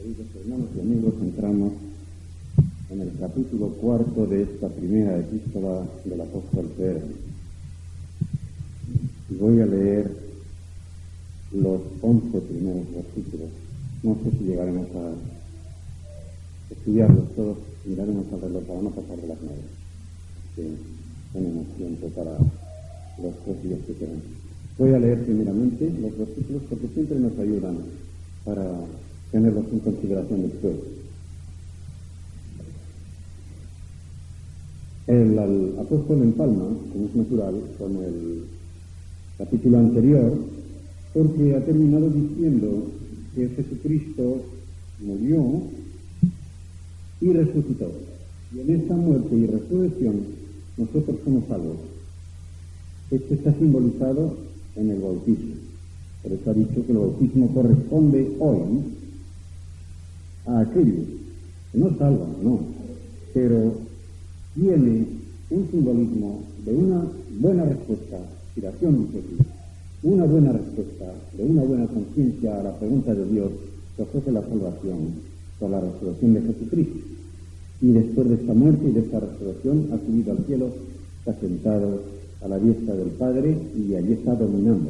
Queridos hermanos y amigos, entramos en el capítulo 4 de esta primera epístola del apóstol Pedro. Y voy a leer los 11 primeros versículos. No sé si llegaremos a estudiarlos todos, miraremos al reloj para no pasar de las 9, que tenemos tiempo para los 3 días que quedan. Voy a leer primeramente los versículos porque siempre nos ayudan para tenerlos en consideración después. El apóstol empalma, como es natural, con el capítulo anterior, porque ha terminado diciendo que Jesucristo murió y resucitó. Y en esta muerte y resurrección nosotros somos salvos. Esto está simbolizado en el bautismo. Por eso ha dicho que el bautismo corresponde hoy a aquellos que no salvan, no, pero tiene un simbolismo de una buena respuesta, inspiración de Jesús, una buena respuesta, de una buena conciencia a la pregunta de Dios que ofrece la salvación por la resurrección de Jesucristo. Y después de esta muerte y de esta resurrección ha subido al cielo, está sentado a la diestra del Padre y allí está dominando.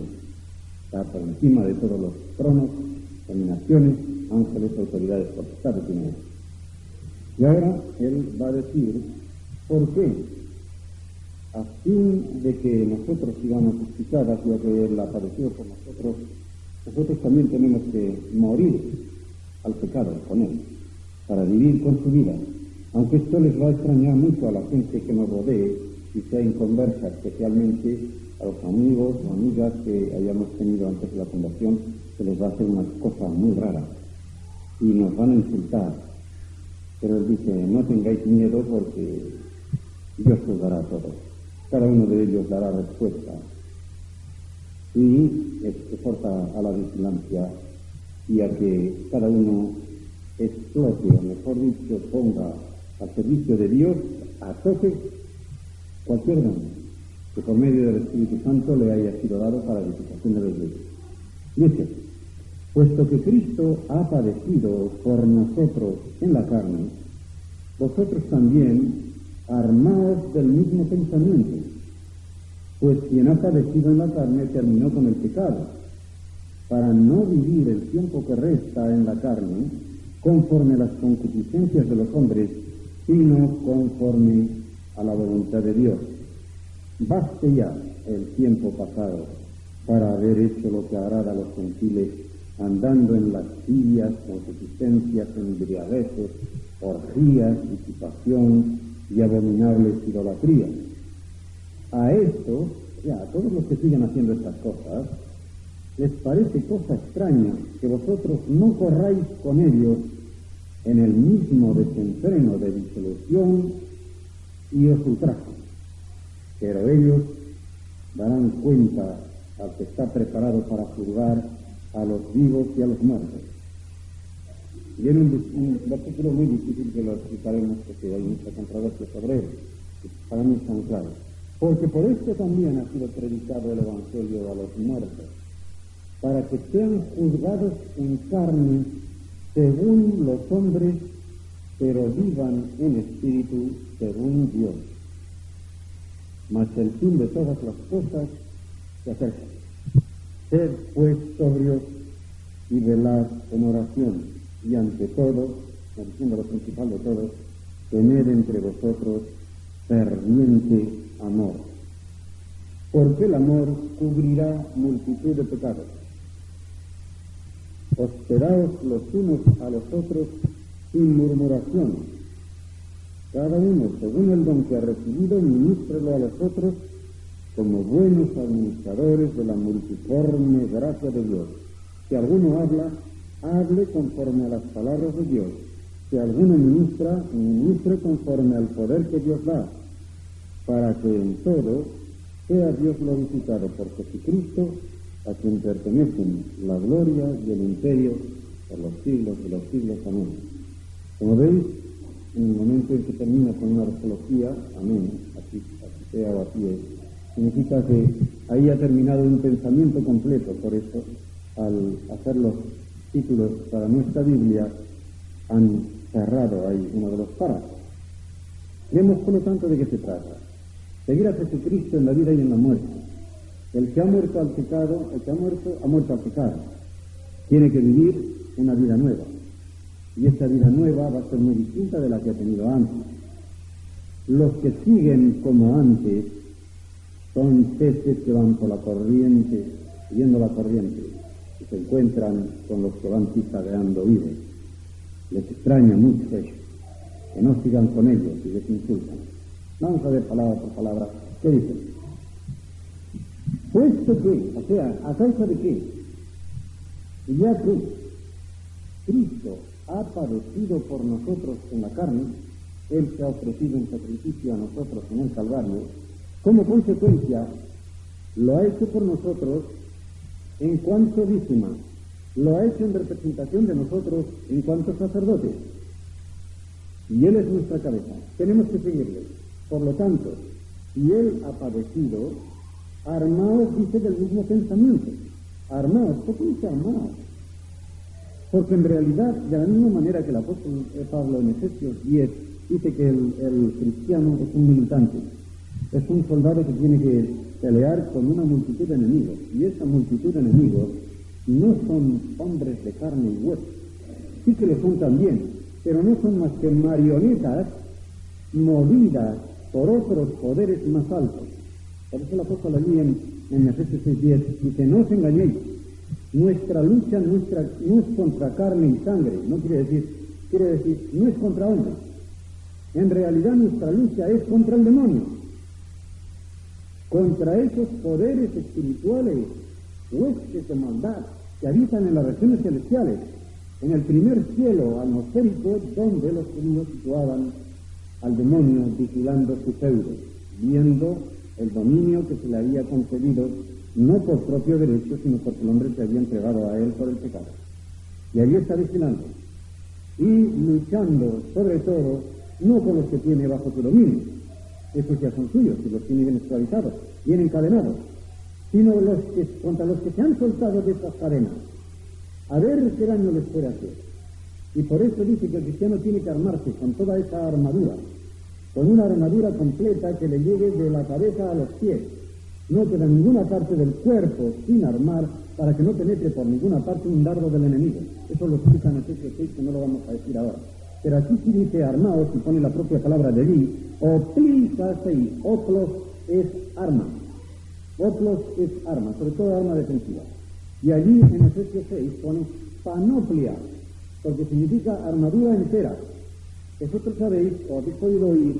Está por encima de todos los tronos, dominaciones, ángeles, autoridades, potestades y demás. Y ahora él va a decir por qué, a fin de que nosotros sigamos justificadas, ya que él ha padecido por nosotros también tenemos que morir al pecado con él, para vivir con su vida. Aunque esto les va a extrañar mucho a la gente que nos rodee y sea inconversa, especialmente a los amigos o amigas que hayamos tenido antes de la fundación, se les va a hacer una cosa muy rara y nos van a insultar. Pero él dice, no tengáis miedo porque Dios os dará a todos. Cada uno de ellos dará respuesta. Y exhorta a la vigilancia y a que cada uno explote, o mejor dicho, ponga al servicio de Dios a tope cualquier don que por medio del Espíritu Santo le haya sido dado para la edificación de los hijos. Dice, puesto que Cristo ha padecido por nosotros en la carne, vosotros también armaos del mismo pensamiento, pues quien ha padecido en la carne terminó con el pecado, para no vivir el tiempo que resta en la carne conforme a las concupiscencias de los hombres, sino conforme a la voluntad de Dios. Baste ya el tiempo pasado para haber hecho lo que agrada a los gentiles, andando en lascivias, concupiscencias, embriagueces, orgías, disipación y abominables idolatrías. A esto, a todos los que siguen haciendo estas cosas, les parece cosa extraña que vosotros no corráis con ellos en el mismo desenfreno de disolución y os ultrajan. Pero ellos darán cuenta al que está preparado para juzgar a los vivos y a los muertos. Viene un versículo muy difícil que lo explicaremos porque hay mucha controversia sobre él, que para mí es tan claro. Porque por esto también ha sido predicado el Evangelio a los muertos, para que sean juzgados en carne según los hombres, pero vivan en espíritu según Dios. Mas el fin de todas las cosas se acerca. Sed pues sobrios y velad en oración, y ante todo, diciendo lo principal de todo, tened entre vosotros ferviente amor, porque el amor cubrirá multitud de pecados. Hospedaos los unos a los otros sin murmuración. Cada uno, según el don que ha recibido, ministrelo a los otros como buenos administradores de la multiforme gracia de Dios. Si alguno habla, hable conforme a las palabras de Dios. Si alguno ministra, ministre conforme al poder que Dios da, para que en todo sea Dios glorificado por Jesucristo, a quien pertenecen la gloria y el imperio por los siglos de los siglos. Amén. Como veis, en el momento en que termina con una doxología, amén, así sea o así es, significa que ahí ha terminado un pensamiento completo. Por eso, al hacer los títulos para nuestra Biblia, han cerrado ahí uno de los párrafos. Vemos, por lo tanto, de qué se trata. Seguir a Jesucristo en la vida y en la muerte. El que ha muerto al pecado, ha muerto al pecado. Tiene que vivir una vida nueva. Y esta vida nueva va a ser muy distinta de la que ha tenido antes. Los que siguen como antes son peces que van por la corriente, siguiendo la corriente, y se encuentran con los que van pisadeando vivos. Les extraña mucho eso, que no sigan con ellos y les insultan. Vamos a ver palabra por palabra qué dicen. ¿Puesto que? O sea, ¿a causa de qué? Y ya que Cristo ha padecido por nosotros en la carne, Él se ha ofrecido en sacrificio a nosotros en el Calvario, como consecuencia, lo ha hecho por nosotros en cuanto víctima, lo ha hecho en representación de nosotros en cuanto sacerdotes. Y Él es nuestra cabeza, tenemos que seguirle. Por lo tanto, si Él ha padecido, armaos, dice, del mismo pensamiento. Armaos, ¿por qué dice armaos? Porque en realidad, de la misma manera que el apóstol Pablo en Efesios 10 dice que el cristiano es un militante, es un soldado que tiene que pelear con una multitud de enemigos, y esa multitud de enemigos no son hombres de carne y hueso, sí que lo son también, pero no son más que marionetas movidas por otros poderes más altos. Por eso el apóstol allí en Efesios 6:10 dice: no os engañéis, nuestra lucha no es contra carne y sangre, quiere decir, no es contra hombres. En realidad nuestra lucha es contra el demonio, contra esos poderes espirituales, huestes de maldad que habitan en las regiones celestiales, en el primer cielo atmosférico, donde los judíos situaban al demonio vigilando su feudo, viendo el dominio que se le había concedido, no por propio derecho, sino porque el hombre se había entregado a él por el pecado. Y allí está vigilando y luchando, sobre todo, no con los que tiene bajo su dominio, esos ya son suyos, y los tiene bien esclavizados, bien encadenados, sino contra los que se han soltado de esas cadenas, a ver qué daño les puede hacer. Y por eso dice que el cristiano tiene que armarse con toda esa armadura, con una armadura completa que le llegue de la cabeza a los pies, no queda ninguna parte del cuerpo sin armar, para que no penetre por ninguna parte un dardo del enemigo. Eso lo explica en Efesios 6, que no lo vamos a decir ahora. Pero aquí sí dice armaos, y pone la propia palabra de allí, oplisasei, oplos es arma. Oplos es arma, sobre todo arma defensiva. Y allí en Efesios 6 pone panoplia, porque significa armadura entera. Vosotros sabéis, o habéis podido oír,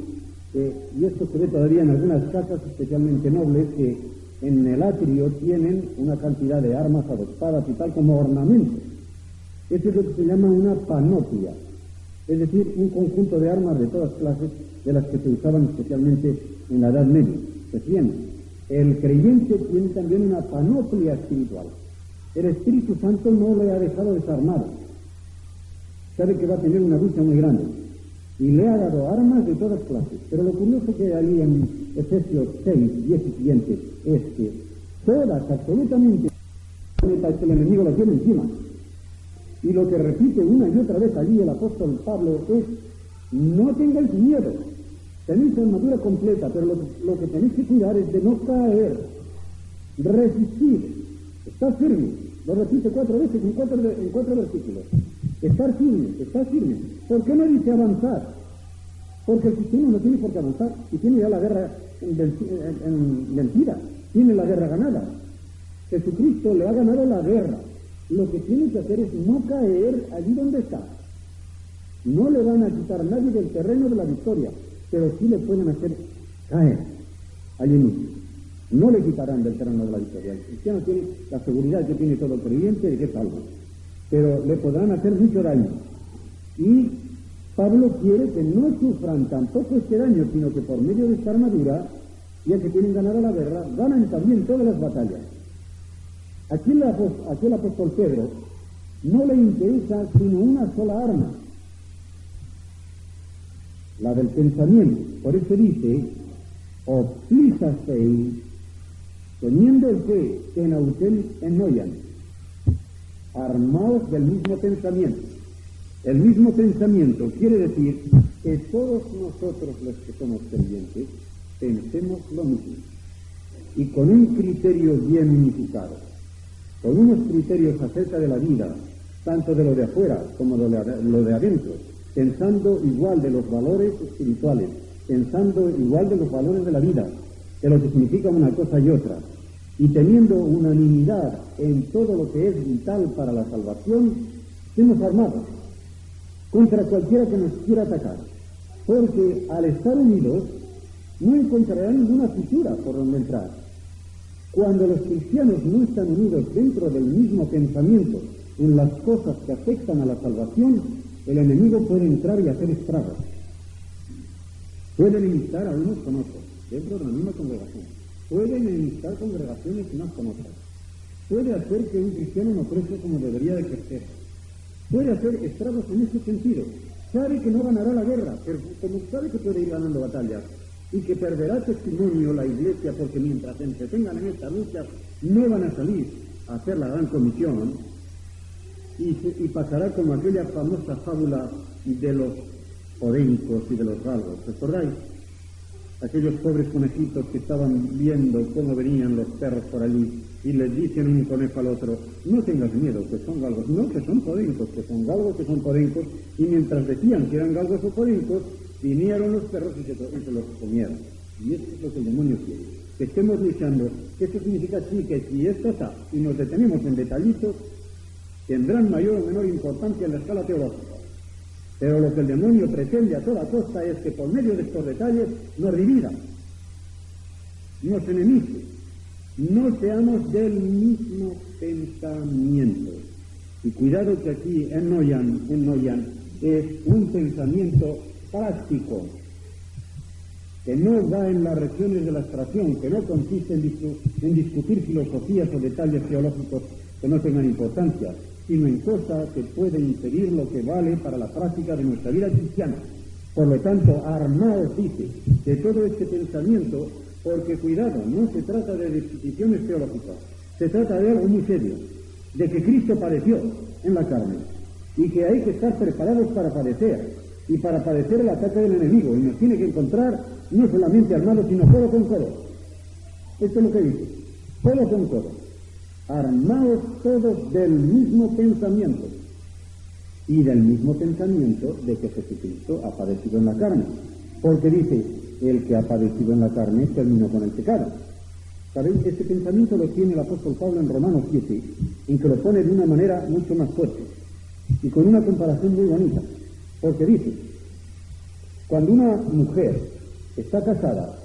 y esto se ve todavía en algunas casas especialmente nobles, que en el atrio tienen una cantidad de armas adoptadas y tal como ornamento. Eso es lo que se llama una panoplia, es decir, un conjunto de armas de todas clases, de las que se usaban especialmente en la Edad Media. Pues bien, el creyente tiene también una panoplia espiritual. El Espíritu Santo no le ha dejado desarmado. Sabe que va a tener una lucha muy grande, y le ha dado armas de todas clases. Pero lo curioso que hay en Efesios 6, 10 y siguientes es que todas, absolutamente, el enemigo la tiene encima. Y lo que repite una y otra vez allí el apóstol Pablo es: no tengáis miedo, tenéis armadura completa, pero lo que tenéis que cuidar es de no caer, resistir, estar firme. Lo repite 4 veces en cuatro versículos. Estar firme. ¿Por qué no dice avanzar? Porque el cristiano no tiene por qué avanzar, y tiene ya la guerra vencida, tiene la guerra ganada. Jesucristo le ha ganado la guerra. Lo que tiene que hacer es no caer allí donde está. No le van a quitar nadie del terreno de la victoria, pero sí le pueden hacer caer allí mismo. No le quitarán del terreno de la victoria. El cristiano tiene la seguridad que tiene todo el creyente de que es salvo, pero le podrán hacer mucho daño. Y Pablo quiere que no sufran tampoco este daño, sino que por medio de esta armadura, ya que tienen ganada la guerra, ganan también todas las batallas. Aquí el apóstol Pedro no le interesa sino una sola arma, la del pensamiento. Por eso dice: oplisasei, teniendo el que en auten ennoian, armaos del mismo pensamiento. El mismo pensamiento quiere decir que todos nosotros los que somos creyentes pensemos lo mismo y con un criterio bien unificado, con unos criterios acerca de la vida, tanto de lo de afuera como de lo de adentro, pensando igual de los valores espirituales, pensando igual de los valores de la vida, de lo que significa una cosa y otra, y teniendo unanimidad en todo lo que es vital para la salvación, estemos armados contra cualquiera que nos quiera atacar, porque al estar unidos no encontrarán ninguna fisura por donde entrar. Cuando los cristianos no están unidos dentro del mismo pensamiento en las cosas que afectan a la salvación, el enemigo puede entrar y hacer estragos. Puede enemistar a unos con otros, dentro de la misma congregación. Puede enemistar congregaciones unas con otras. Puede hacer que un cristiano no crezca como debería de crecer. Puede hacer estragos en ese sentido. Sabe que no ganará la guerra, pero como sabe que puede ir ganando batallas y que perderá testimonio la Iglesia porque mientras se entretengan en estas luchas no van a salir a hacer la gran comisión y pasará como aquella famosa fábula de los podencos y de los galgos. ¿Recordáis? Aquellos pobres conejitos que estaban viendo cómo venían los perros por allí y les dicen un conejo al otro: no tengas miedo, que son galgos. No, que son podencos, que son galgos, que son podencos. Y mientras decían que eran galgos o podencos, vinieron los perros y se los comieron. Y esto es lo que el demonio quiere, que estemos luchando. Esto significa sí, que si esto está y nos detenemos en detallitos, tendrán mayor o menor importancia en la escala teológica. Pero lo que el demonio pretende a toda costa es que por medio de estos detalles nos divida, nos enemigue, no seamos del mismo pensamiento. Y cuidado que aquí en Noyan es un pensamiento práctico, que no va en las regiones de la abstracción, que no consiste en discutir filosofías o detalles teológicos que no tengan importancia, sino en cosas que pueden impedir lo que vale para la práctica de nuestra vida cristiana. Por lo tanto, armaos, dice, de todo este pensamiento, porque cuidado, no se trata de disquisiciones teológicas, se trata de algo muy serio, de que Cristo padeció en la carne, y que hay que estar preparados para padecer, y para padecer el ataque del enemigo, y nos tiene que encontrar no solamente armados, sino codo con codo. Esto es lo que dice, codo con codo. Armados todos del mismo pensamiento y del mismo pensamiento de que Jesucristo ha padecido en la carne, porque dice: el que ha padecido en la carne terminó con el pecado. ¿Sabéis? Este pensamiento lo tiene el apóstol Pablo en Romanos 7, en que lo pone de una manera mucho más fuerte y con una comparación muy bonita, porque dice: cuando una mujer está casada,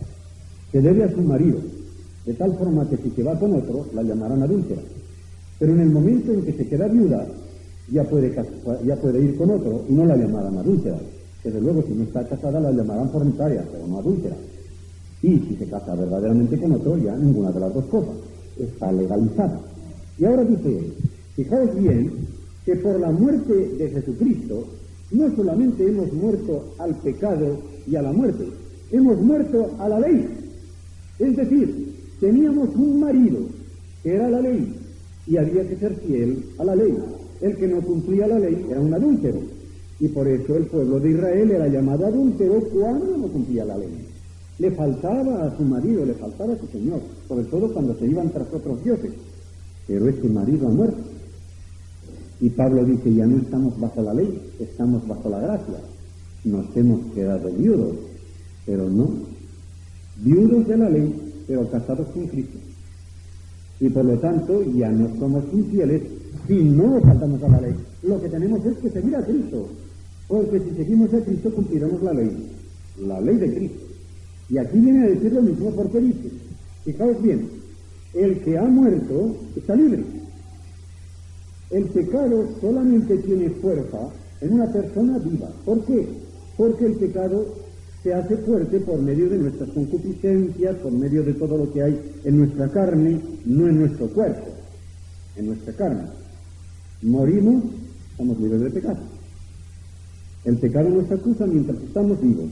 se debe a su marido, de tal forma que si se va con otro, la llamarán adúltera. Pero en el momento en que se queda viuda, ya puede ir con otro y no la llamarán adúltera. Desde luego, si no está casada, la llamarán fornicaria, pero no adúltera. Y si se casa verdaderamente con otro, ya ninguna de las dos cosas. Está legalizada. Y ahora dice él: fijaos bien que por la muerte de Jesucristo, no solamente hemos muerto al pecado y a la muerte, hemos muerto a la ley. Es decir, teníamos un marido que era la ley y había que ser fiel a la ley. El que no cumplía la ley era un adúltero, y por eso el pueblo de Israel era llamado adúltero cuando no cumplía la ley. Le faltaba a su marido, le faltaba a su señor, sobre todo cuando se iban tras otros dioses, pero ese marido ha muerto. Y Pablo dice: ya no estamos bajo la ley, estamos bajo la gracia. Nos hemos quedado viudos, pero no viudos de la ley, pero casados con Cristo. Y por lo tanto ya no somos infieles si no faltamos a la ley. Lo que tenemos es que seguir a Cristo, porque si seguimos a Cristo cumpliremos la ley de Cristo. Y aquí viene a decir lo mismo, porque dice: fijaos bien, el que ha muerto está libre. El pecado solamente tiene fuerza en una persona viva. ¿Por qué? Porque el pecado se hace fuerte por medio de nuestras concupiscencias, por medio de todo lo que hay en nuestra carne, no en nuestro cuerpo, en nuestra carne. Morimos, estamos libres de pecado. El pecado nos acusa mientras estamos vivos,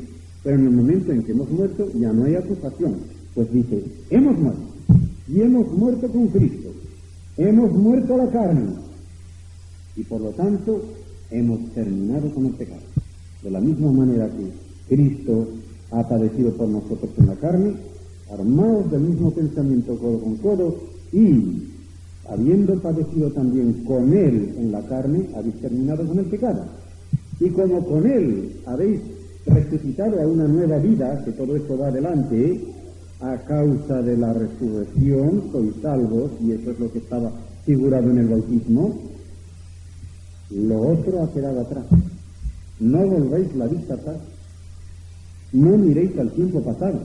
pero en el momento en que hemos muerto ya no hay acusación, pues dice: hemos muerto, y hemos muerto con Cristo, hemos muerto a la carne, y por lo tanto hemos terminado con el pecado. De la misma manera que Cristo ha padecido por nosotros en la carne, armados del mismo pensamiento codo con codo, y habiendo padecido también con Él en la carne, habéis terminado con el pecado. Y como con Él habéis resucitado a una nueva vida, que todo esto va adelante, a causa de la resurrección, sois salvos, y eso es lo que estaba figurado en el bautismo, lo otro ha quedado atrás. No volvéis la vista atrás, no miréis al tiempo pasado.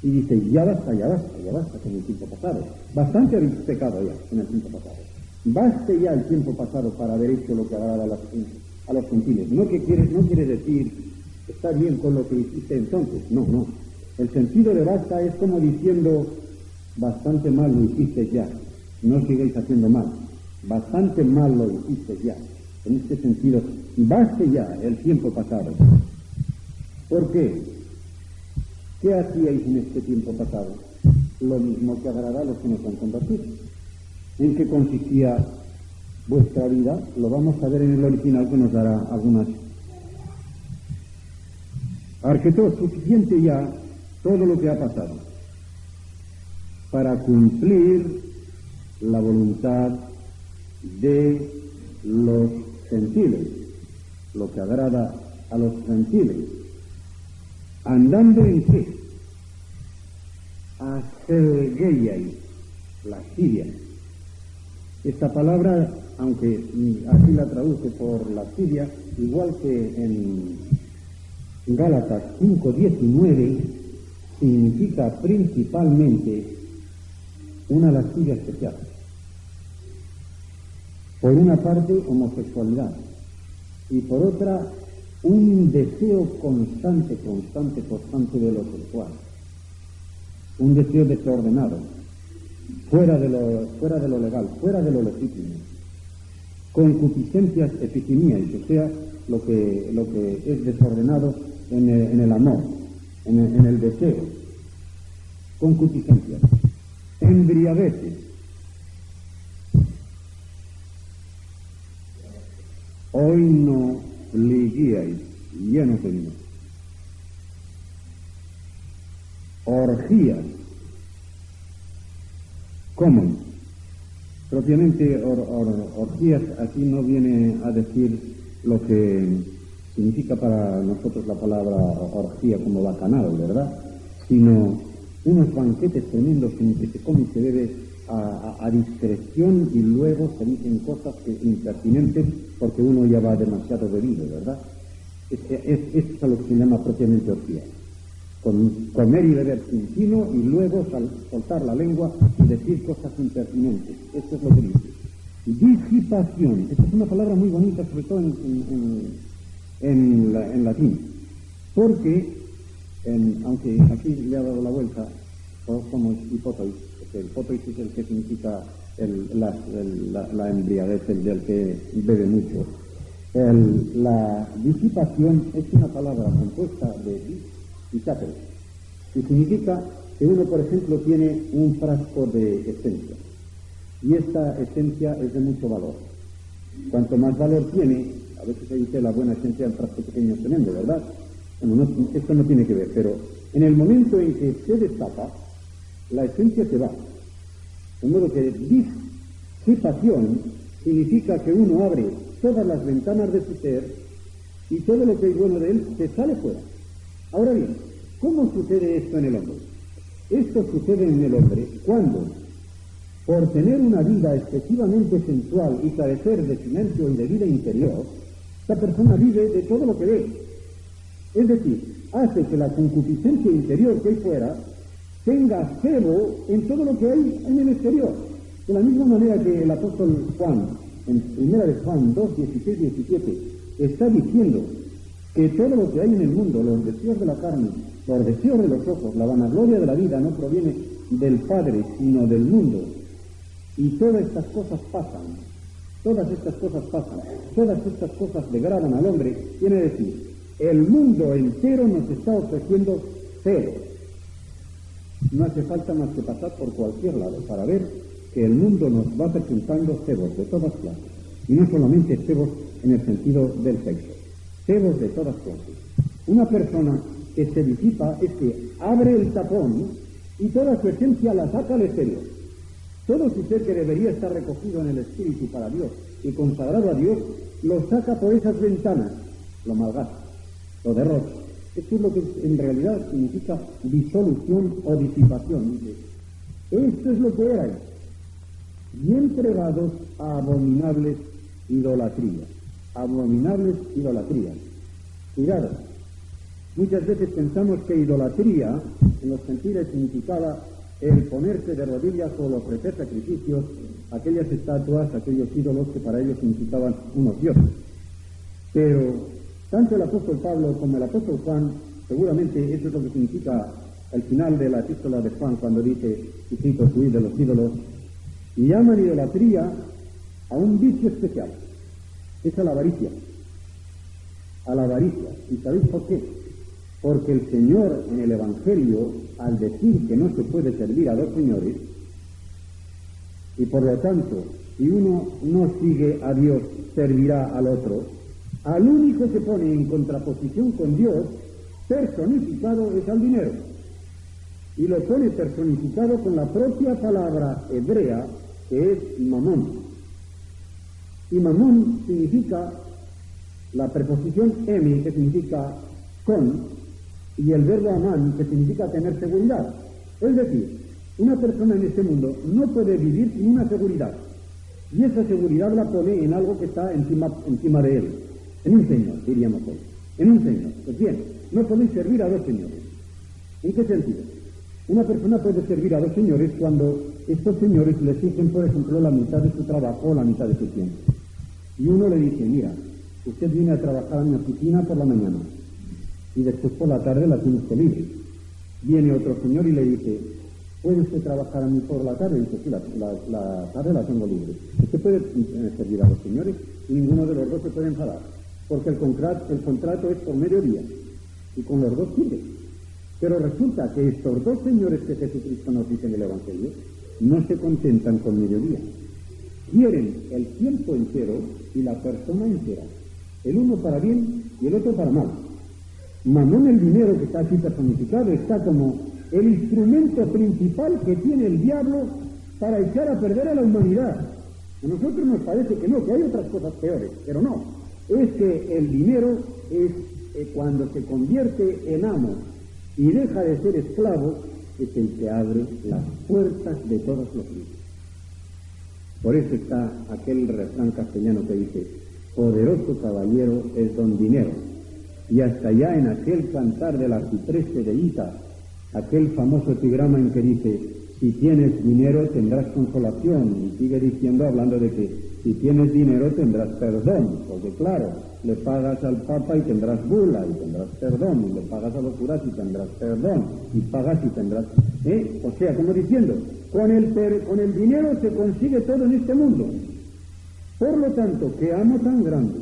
Y dice, ya basta con el tiempo pasado. Bastante habéis pecado ya en el tiempo pasado. Baste ya el tiempo pasado para haber hecho lo que agrada a los gentiles. No quiere decir, está bien con lo que hiciste entonces. No. El sentido de basta es como diciendo, bastante mal lo hiciste ya. No sigáis haciendo mal. Bastante mal lo hiciste ya. En este sentido, baste ya el tiempo pasado. ¿Por qué? ¿Qué hacíais en este tiempo pasado? Lo mismo que agrada a los que nos han convertido. ¿En qué consistía vuestra vida? Lo vamos a ver en el original, que nos dará algunas. Arquetó suficiente ya todo lo que ha pasado para cumplir la voluntad de los gentiles, lo que agrada a los gentiles. ¿Andando en qué? Aselgeiai, lascivia. Esta palabra, aunque aquí la traduce por lascivia, igual que en Gálatas 5:19, significa principalmente una lascivia especial. Por una parte, homosexualidad, y por otra, un deseo constante de lo sexual, un deseo desordenado, fuera de lo legal, fuera de lo legítimo, concupiscencias epitimías, o sea, lo que es desordenado en el amor, en el deseo, concupiscencias, embriagueces, hoy no liguíais, llenos de vino, orgías, common. Propiamente orgías aquí no viene a decir lo que significa para nosotros la palabra orgía como bacanal, ¿verdad? Sino unos banquetes tremendos en que se come y se bebe a discreción, y luego se dicen cosas impertinentes porque uno ya va demasiado bebido, ¿verdad? Es a lo que se llama propiamente orgía. Comer y beber sin tino y luego soltar la lengua y decir cosas impertinentes. Esto es lo que dice. Disipación. Esta es una palabra muy bonita, sobre todo en latín. Porque, aunque aquí le ha dado la vuelta, todos somos hipotois, porque el hipotois es el que significa la embriaguez, el del que bebe mucho. La disipación es una palabra compuesta de disáteres, que significa que uno, por ejemplo, tiene un frasco de esencia, y esta esencia es de mucho valor. Cuanto más valor tiene, a veces se dice la buena esencia en frasco pequeño es tremendo, ¿verdad? Bueno, esto no tiene que ver, pero en el momento en que se destapa, la esencia se va. De modo que disipación significa que uno abre todas las ventanas de su ser y todo lo que es bueno de él se sale fuera. Ahora bien, ¿cómo sucede esto en el hombre? Esto sucede en el hombre cuando, por tener una vida excesivamente sensual y carecer de silencio y de vida interior, esta persona vive de todo lo que ve. Es decir, hace que la concupiscencia interior que hay fuera tenga cebo en todo lo que hay en el exterior. De la misma manera que el apóstol Juan, en 1 de Juan 2, 16, 17, está diciendo que todo lo que hay en el mundo, los deseos de la carne, los deseos de los ojos, la vanagloria de la vida, no proviene del Padre, sino del mundo. Y todas estas cosas pasan, todas estas cosas degradan al hombre. Tiene que decir, el mundo entero nos está ofreciendo cero. No hace falta más que pasar por cualquier lado para ver que el mundo nos va presentando cebos de todas clases. Y no solamente cebos en el sentido del sexo. Cebos de todas clases. Una persona que se disipa es que abre el tapón y toda su esencia la saca al exterior. Todo su ser que debería estar recogido en el espíritu para Dios y consagrado a Dios, lo saca por esas ventanas, lo malgasta, lo derrota. Esto es lo que en realidad significa disolución o disipación. Dice, esto es lo que erais, y entregados a abominables idolatrías. Abominables idolatrías. Cuidado, muchas veces pensamos que idolatría, en los sentidos, significaba el ponerse de rodillas o el ofrecer sacrificios a aquellas estatuas, aquellos ídolos que para ellos significaban unos dioses. Pero tanto el apóstol Pablo como el apóstol Juan, seguramente eso es lo que significa el final de la epístola de Juan cuando dice, y cito, huid de los ídolos, y llaman idolatría a un vicio especial, es a la avaricia. A la avaricia. ¿Y sabéis por qué? Porque el Señor en el Evangelio, al decir que no se puede servir a dos señores, y por lo tanto, si uno no sigue a Dios, servirá al otro, al único que pone en contraposición con Dios, personificado, es al dinero. Y lo pone personificado con la propia palabra hebrea, que es mamón. Y mamón significa la preposición emi, que significa con, y el verbo amán, que significa tener seguridad. Es decir, una persona en este mundo no puede vivir sin una seguridad, y esa seguridad la pone en algo que está encima de él, en un señor, diríamos hoy, en un señor. Pues bien, no podéis servir a dos señores. ¿En qué sentido? Una persona puede servir a dos señores cuando estos señores le exigen, por ejemplo, la mitad de su trabajo o la mitad de su tiempo. Y uno le dice, mira, usted viene a trabajar a mi oficina por la mañana y después por la tarde la tiene usted libre. Viene otro señor y le dice, ¿puede usted trabajar a mí por la tarde? Y dice, sí, la tarde la tengo libre. Usted puede servir a los señores y ninguno de los dos se puede enfadar, porque el contrato es por mediodía y con los dos sirve. Pero resulta que estos dos señores que Jesucristo nos dice en el Evangelio no se contentan con mediodía. Quieren el tiempo entero y la persona entera, el uno para bien y el otro para mal. Mamón, el dinero que está aquí personificado, está como el instrumento principal que tiene el diablo para echar a perder a la humanidad. A nosotros nos parece que no, que hay otras cosas peores, pero no. Es que el dinero es cuando se convierte en amo y deja de ser esclavo, es el que abre las puertas de todos los libros. Por eso está aquel refrán castellano que dice, poderoso caballero es don dinero. Y hasta allá en aquel cantar del arcipreste de Ita, aquel famoso epigrama en que dice, si tienes dinero tendrás consolación, y sigue diciendo, hablando de que si tienes dinero tendrás perdón, porque claro, le pagas al Papa y tendrás bula y tendrás perdón, y le pagas a los curas y tendrás perdón, y pagas y tendrás... O sea, como diciendo, con el dinero se consigue todo en este mundo. Por lo tanto, qué amo tan grande,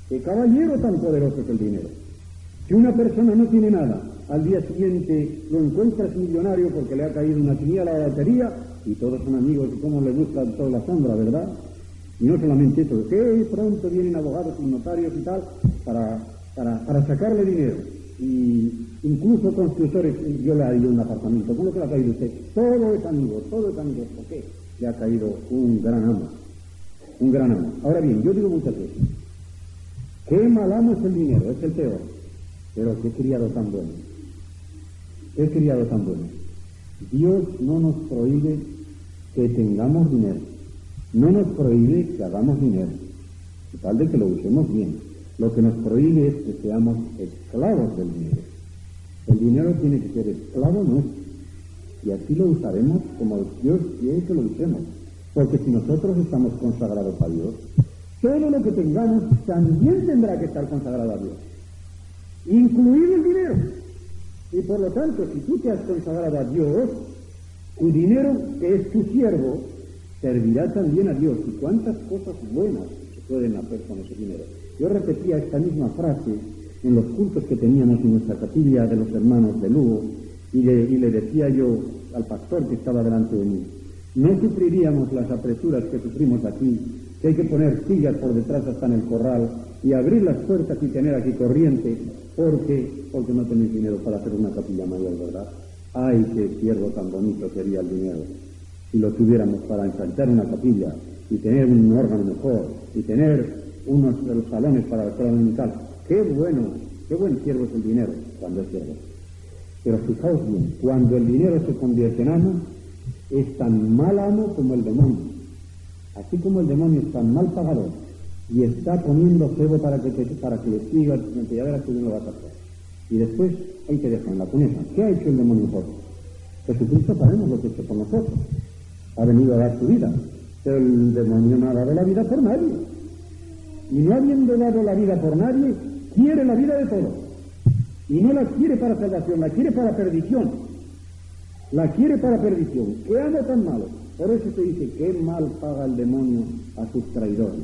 qué caballero tan poderoso es el dinero. Si una persona no tiene nada, al día siguiente lo encuentras millonario porque le ha caído una quiniela a la lotería, y todos son amigos y cómo le gusta toda la sombra, ¿verdad? Y no solamente eso, que pronto vienen abogados y notarios y tal para sacarle dinero. Y incluso constructores, yo le haría un apartamento, ¿cómo que le ha caído usted? Todo es amigo, ¿por qué? Le ha caído un gran amo. Un gran amo. Ahora bien, yo digo muchas veces, qué mal amo es el dinero, es el peor. Pero qué criado tan bueno. Qué criado tan bueno. Dios no nos prohíbe que tengamos dinero. No nos prohíbe que hagamos dinero. Tal de que lo usemos bien. Lo que nos prohíbe es que seamos esclavos del dinero. El dinero tiene que ser esclavo nuestro. Y así lo usaremos como Dios quiere que lo usemos. Porque si nosotros estamos consagrados a Dios, todo lo que tengamos también tendrá que estar consagrado a Dios, incluido el dinero. Y por lo tanto, si tú te has consagrado a Dios, tu dinero, que es tu siervo, servirá también a Dios. Y cuántas cosas buenas se pueden hacer con ese dinero. Yo repetía esta misma frase en los cultos que teníamos en nuestra capilla de los hermanos de Lugo, y le decía yo al pastor que estaba delante de mí, no sufriríamos las apresuras que sufrimos aquí, que hay que poner sillas por detrás hasta en el corral, y abrir las puertas y tener aquí corriente, porque no tenéis dinero para hacer una capilla mayor, ¿verdad? ¡Ay, qué siervo tan bonito sería el dinero! Si lo tuviéramos para ensanchar una capilla y tener un órgano mejor y tener unos de los salones para la escuela dominical. ¡Qué bueno! ¡Qué buen siervo es el dinero cuando es siervo! Pero fijaos bien, cuando el dinero se convierte en amo, es tan mal amo como el demonio. Así como el demonio es tan mal pagador y está poniendo cebo para que le sigas, ya verás que bien lo vas a hacer. Y después ahí te dejan la cuneta. ¿Qué ha hecho el demonio por nosotros? Jesucristo sabemos lo que ha hecho por nosotros. Ha venido a dar su vida, pero el demonio no ha dado la vida por nadie. Y no habiendo dado la vida por nadie, quiere la vida de todos. Y no la quiere para salvación, la quiere para perdición. La quiere para perdición. ¿Qué amo tan malo? Por eso se dice, qué mal paga el demonio a sus traidores.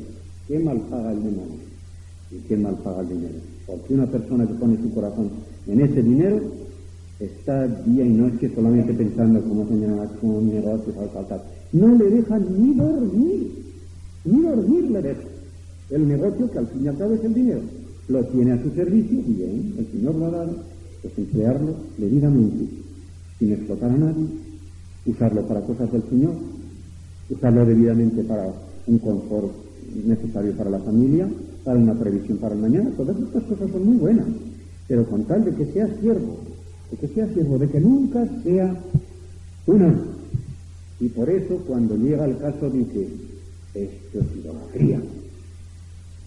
Qué mal paga el demonio. Y qué mal paga el dinero. Porque una persona que pone su corazón en ese dinero, está día y noche solamente pensando cómo se llama, cómo mi negocio, tal. No le dejan ni dormir le deja. El negocio, que al fin y al cabo es el dinero, lo tiene a su servicio, bien, el Señor lo ha dado, pues emplearlo debidamente, sin explotar a nadie, usarlo para cosas del Señor, usarlo debidamente para un confort necesario para la familia, para una previsión para el mañana. Todas estas cosas son muy buenas, pero con tal de que sea siervo, de que nunca sea una. Y por eso cuando llega el caso dice, esto es idolatría,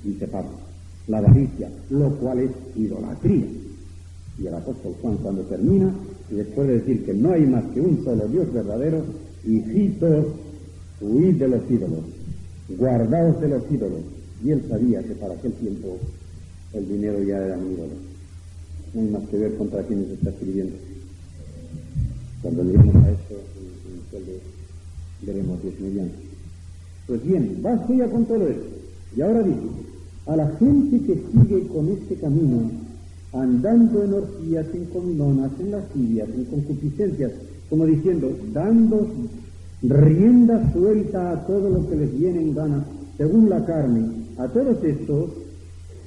dice Pablo, la avaricia, lo cual es idolatría. Y el apóstol Juan cuando termina, y después de decir que no hay más que un solo Dios verdadero, hijitos, huid de los ídolos, guardaos de los ídolos. Y él sabía que para aquel tiempo el dinero ya era un ídolo. No hay más que ver contra quienes está escribiendo. Cuando leemos a esto, veremos Dios mediante. Pues bien, basta ya con todo esto. Y ahora dice, a la gente que sigue con este camino, andando en orgías, en comilonas, en lascivias, en concupiscencias, como diciendo, dando rienda suelta a todo lo que les viene en gana, según la carne, a todos estos,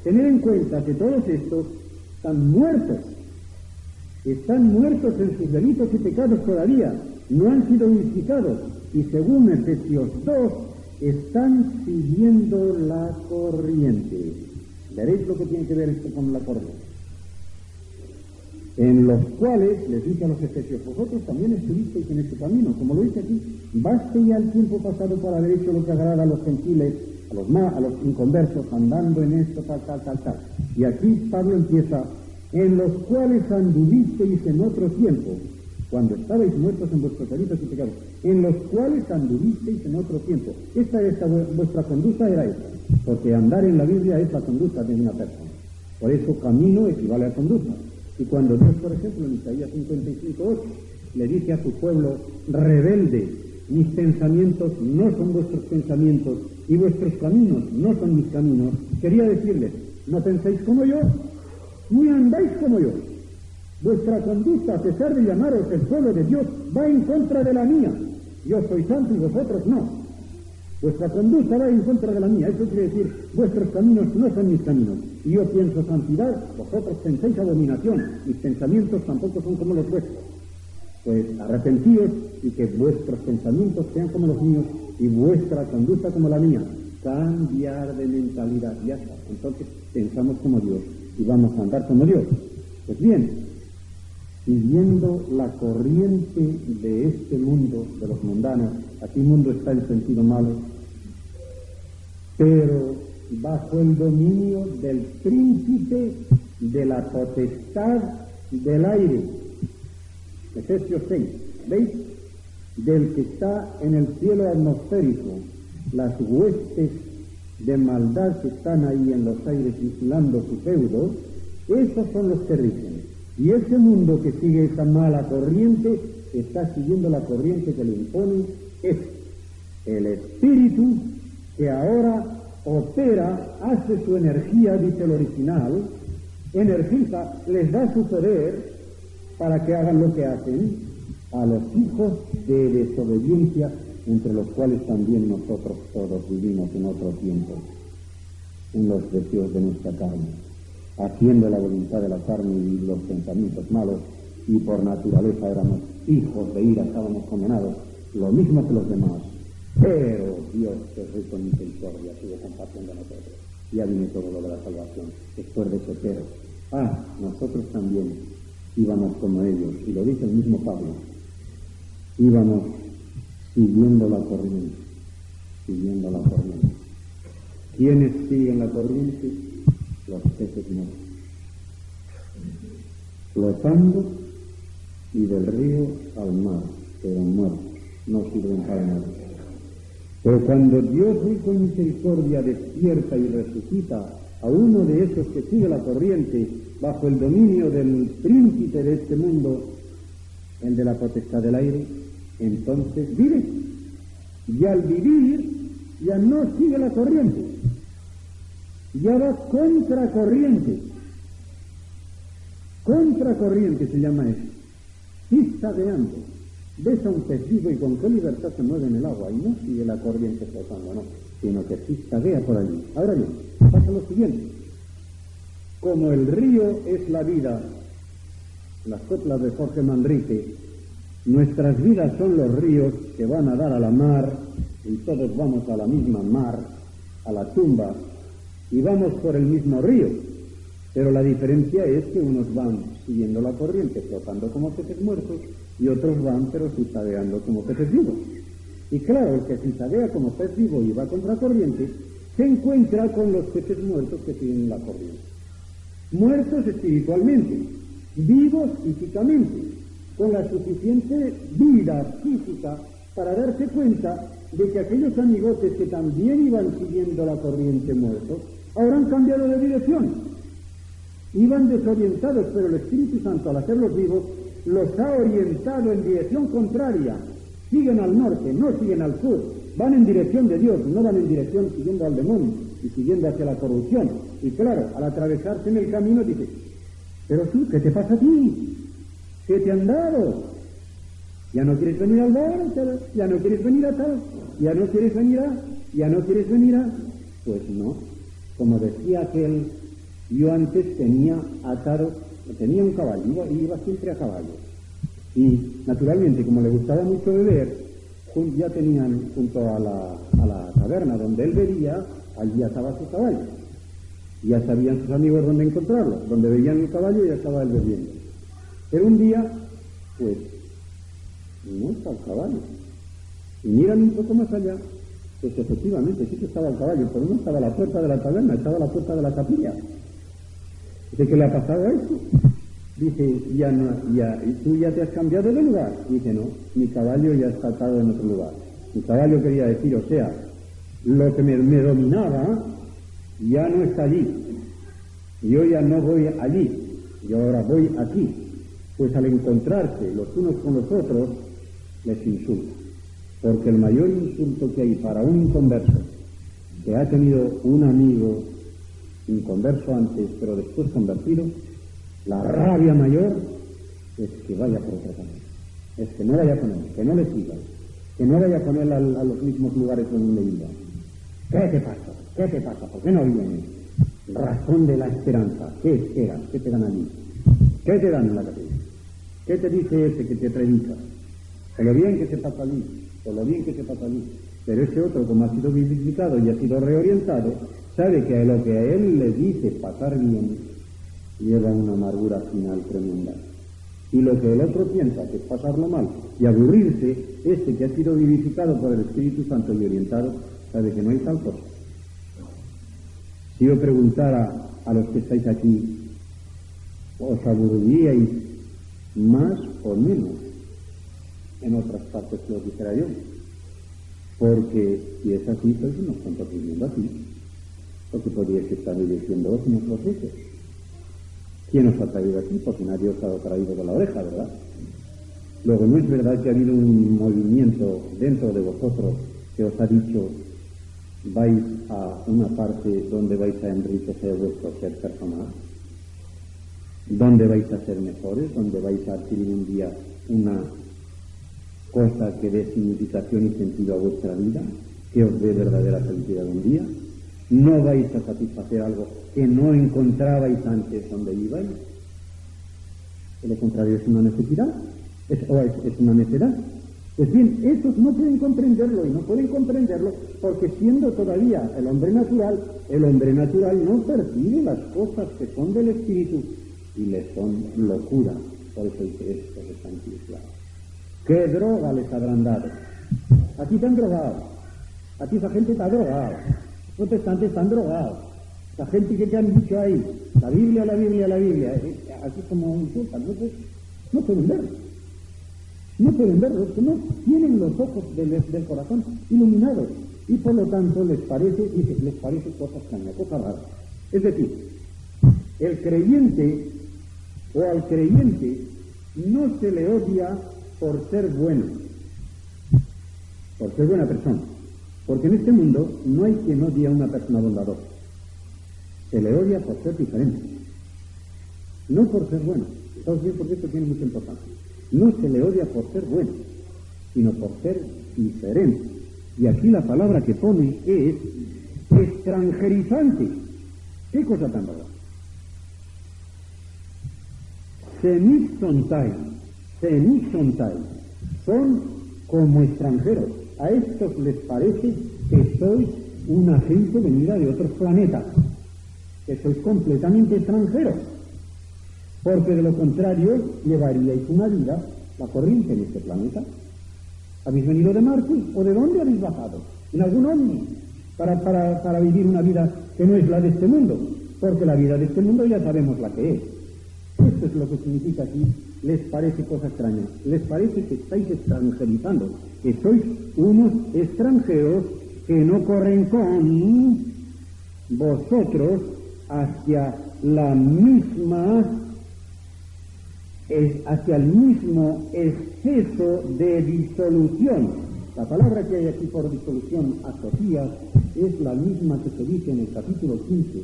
tener en cuenta que todos estos están muertos en sus delitos y pecados todavía, no han sido unificados, y según Efesios 2, están siguiendo la corriente. Veréis lo que tiene que ver esto con la corriente. En los cuales, les dice a los efesios, vosotros también estuvisteis en este camino, como lo dice aquí, baste ya el tiempo pasado para haber hecho lo que agrada a los gentiles, a los inconversos, andando en esto, tal. Y aquí Pablo empieza, en los cuales anduvisteis en otro tiempo, cuando estabais muertos en vuestros delitos y pecados, en los cuales anduvisteis en otro tiempo. Vuestra conducta era esta, porque andar en la Biblia es la conducta de una persona. Por eso camino equivale a conducta. Y cuando Dios, por ejemplo, en Isaías 55:8, le dice a su pueblo, rebelde, mis pensamientos no son vuestros pensamientos, y vuestros caminos no son mis caminos, quería decirles, no penséis como yo, ni andáis como yo. Vuestra conducta, a pesar de llamaros el pueblo de Dios, va en contra de la mía. Yo soy santo y vosotros no. Vuestra conducta va en contra de la mía. Eso quiere decir, vuestros caminos no son mis caminos. Y yo pienso santidad, vosotros pensáis abominación. Mis pensamientos tampoco son como los vuestros. Pues arrepentíos y que vuestros pensamientos sean como los míos y vuestra conducta como la mía. Cambiar de mentalidad, ya está. Entonces pensamos como Dios y vamos a andar como Dios. Pues bien, siguiendo la corriente de este mundo, de los mundanos, aquí mundo está en sentido malo, pero bajo el dominio del príncipe de la potestad del aire. Efesios 6, ¿veis? Del que está en el cielo atmosférico, las huestes de maldad que están ahí en los aires vigilando su feudo, esos son los que rigen. Y ese mundo que sigue esa mala corriente, está siguiendo la corriente que le impone es el espíritu que ahora opera, hace su energía, dice el original, energiza, les da su poder para que hagan lo que hacen a los hijos de desobediencia, entre los cuales también nosotros todos vivimos en otro tiempo. en los deseos de nuestra carne, haciendo la voluntad de la carne y los pensamientos malos, y por naturaleza éramos hijos de ira, estábamos condenados, lo mismo que los demás. Pero Dios, que es rico en misericordia, tuvo compasión de nosotros. Ya viene todo lo de la salvación, después de ese pero. Nosotros también íbamos como ellos, y lo dice el mismo Pablo, íbamos siguiendo la corriente, siguiendo la corriente. ¿Quiénes siguen la corriente? Los peces muertos, flotando y del río al mar, pero muertos, no sirven para nada. Pero cuando Dios rico en misericordia despierta y resucita a uno de esos que sigue la corriente bajo el dominio del príncipe de este mundo, el de la potestad del aire, entonces vive. Y al vivir ya no sigue la corriente, ya va contracorriente. Contracorriente se llama eso. Zigzagueando. Ves a un pez vivo y con qué libertad se mueve en el agua y no sigue la corriente flotando, no, sino que zigzaguea por allí. Ahora bien, pasa lo siguiente. Como el río es la vida, las coplas de Jorge Manrique, nuestras vidas son los ríos que van a dar a la mar, y todos vamos a la misma mar, a la tumba, y vamos por el mismo río. Pero la diferencia es que unos van siguiendo la corriente, flotando como peces muertos, y otros van, pero zigzagueando como peces vivos. Y claro, el que zigzaguea como pez vivo y va contra corriente, se encuentra con los peces muertos que siguen la corriente. Muertos espiritualmente, vivos físicamente, con la suficiente vida física para darse cuenta de que aquellos amigotes que también iban siguiendo la corriente muertos, ahora han cambiado de dirección. Iban desorientados, pero el Espíritu Santo, al hacerlos vivos, los ha orientado en dirección contraria. Siguen al norte, no siguen al sur. Van en dirección de Dios, no van en dirección siguiendo al demonio y siguiendo hacia la corrupción. Y claro, al atravesarse en el camino dice, pero tú, ¿qué te pasa a ti? ¿Qué te han dado? ¿Ya no quieres venir al bar? ¿Ya no quieres venir a tal? ¿Ya no quieres venir a? ¿Ya no quieres venir a? Pues no. Como decía aquel, yo antes tenía un caballo, iba siempre a caballo. Y naturalmente, como le gustaba mucho beber, ya tenían junto a la taberna donde él bebía, allí ataba su caballo. Ya sabían sus amigos dónde encontrarlo, donde veían el caballo y ya estaba él bebiendo. Pero un día, pues, no está el caballo. Y miran un poco más allá, pues efectivamente sí que estaba el caballo, pero no estaba a la puerta de la taberna, estaba a la puerta de la capilla. Dice, ¿qué le ha pasado a esto? Dice, ¿y tú ya te has cambiado de lugar? Dice, no, mi caballo ya está atado en otro lugar. Mi caballo quería decir, o sea, lo que me dominaba ya no está allí. Yo ya no voy allí, yo ahora voy aquí. Pues al encontrarse los unos con los otros, les insulta. Porque el mayor insulto que hay para un inconverso, que ha tenido un amigo inconverso antes, pero después convertido, la rabia mayor es que vaya por otro camino. Es que no vaya con él, que no le siga, que no vaya con él a los mismos lugares donde iba. ¿Qué te pasa? ¿Qué te pasa? ¿Por qué no vienes? Razón de la esperanza. ¿Qué esperas? ¿Qué te dan allí? ¿Qué te dan en la capilla? ¿Qué te dice ese que te predica? Por lo bien que se pasa allí, por lo bien que se pasa allí. Pero ese otro, como ha sido vivificado y ha sido reorientado, sabe que a lo que a él le dice pasar bien, lleva una amargura final tremenda. Y lo que el otro piensa que es pasarlo mal y aburrirse, este que ha sido vivificado por el Espíritu Santo y orientado, sabe que no hay tal cosa. Si yo preguntara a los que estáis aquí, ¿os aburriríais más o menos en otras partes que os dijera yo? Porque si es así, pues unos cuantos viviendo aquí, porque podríais estar diciendo en otros sitios. ¿Quién os ha traído aquí? Porque nadie os ha traído de la oreja, ¿verdad? Luego, no es verdad que ha habido un movimiento dentro de vosotros que os ha dicho, vais a una parte donde vais a enriquecer vuestro ser personal, donde vais a ser mejores, donde vais a adquirir un día una cosa que dé significación y sentido a vuestra vida, que os dé verdadera felicidad un día. ¿No vais a satisfacer algo que no encontrabais antes donde ibais? De lo contrario, es una necesidad, es una necedad. Pues bien, esos no pueden comprenderlo, y no pueden comprenderlo porque siendo todavía el hombre natural no percibe las cosas que son del Espíritu y les son locura. Por eso dice esto de San Cristiano. ¿Qué droga les habrán dado? Aquí te han drogado, aquí esa gente está drogada, los protestantes están drogados, la gente que te han dicho ahí, la Biblia, así como insultan, no pueden verlo. No pueden verlo, que no tienen los ojos del corazón iluminados y por lo tanto les parece cosa extraña, cosa rara. Es decir, el creyente o al creyente no se le odia por ser bueno, por ser buena persona, porque en este mundo no hay quien odie a una persona bondadosa. Se le odia por ser diferente, no por ser bueno. ¿Sabes bien? Porque esto tiene mucha importancia. No se le odia por ser bueno, sino por ser diferente. Y aquí la palabra que pone es extranjerizante. ¿Qué cosa tan rara? Semixontai, son como extranjeros. A estos les parece que sois una gente venida de otros planetas, que sois completamente extranjeros, porque de lo contrario llevaríais una vida, la corriente en este planeta. ¿Habéis venido de Marte o de dónde habéis bajado? ¿En algún ovni? Para vivir una vida que no es la de este mundo, porque la vida de este mundo ya sabemos la que es. Esto es lo que significa aquí, les parece cosa extraña, les parece que estáis extranjerizando, que sois unos extranjeros que no corren con vosotros hacia el mismo exceso de disolución. La palabra que hay aquí por disolución, asocias, es la misma que se dice en el capítulo 15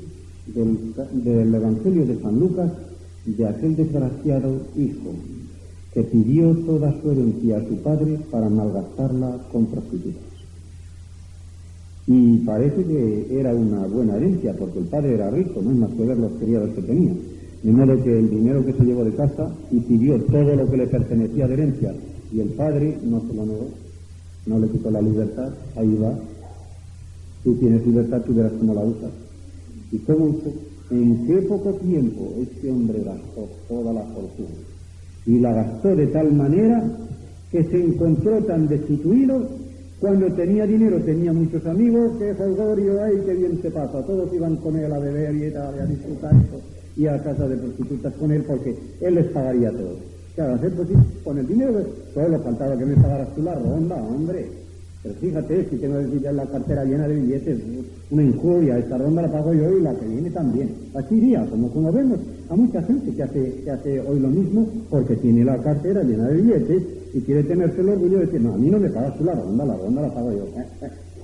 del Evangelio de San Lucas, de aquel desgraciado hijo que pidió toda su herencia a su padre para malgastarla con prostitutas. Y parece que era una buena herencia, porque el padre era rico, no es más que ver los criados que tenía. De modo que el dinero que se llevó de casa y pidió todo lo que le pertenecía de herencia, y el padre no se lo negó, no le quitó la libertad. Ahí va, tú tienes libertad, tú verás cómo la usas. ¿Y cómo usó? En qué poco tiempo este hombre gastó toda la fortuna, y la gastó de tal manera que se encontró tan destituido. Cuando tenía dinero tenía muchos amigos, qué jolgorio, ay, qué bien se pasa, todos iban con él a beber y a disfrutar eso, y a casa de prostitutas con él, porque él les pagaría todo. Claro, hacer pues con el dinero, solo faltaba que me pagaras tú la ronda, hombre. Pero fíjate, si tengo la cartera llena de billetes, una injuria, esta ronda la pago yo y la que viene también. Así iría, como vemos a mucha gente que hace hoy lo mismo, porque tiene la cartera llena de billetes y quiere tenerse el orgullo de decir, no, a mí no me pagas tú la ronda la pago yo.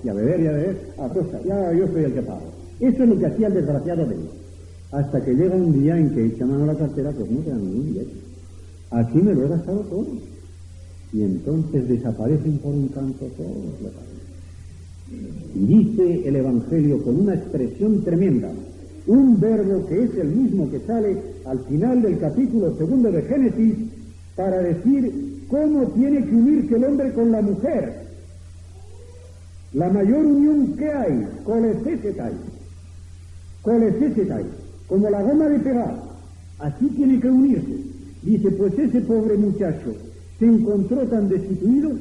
Y a beber, a cosa, ya yo soy el que pago. Eso es lo que hacía el desgraciado de él. Hasta que llega un día en que echa mano a la cartera, pues no te dan ningún billete. Aquí me lo he gastado todo. Y entonces desaparecen por un canto todos los años. Y dice el Evangelio con una expresión tremenda, un verbo que es el mismo que sale al final del capítulo 2 de Génesis, para decir cómo tiene que unirse el hombre con la mujer. La mayor unión que hay, colecesetai, como la goma de pegar, así tiene que unirse. Dice, pues ese pobre muchacho se encontró tan destituido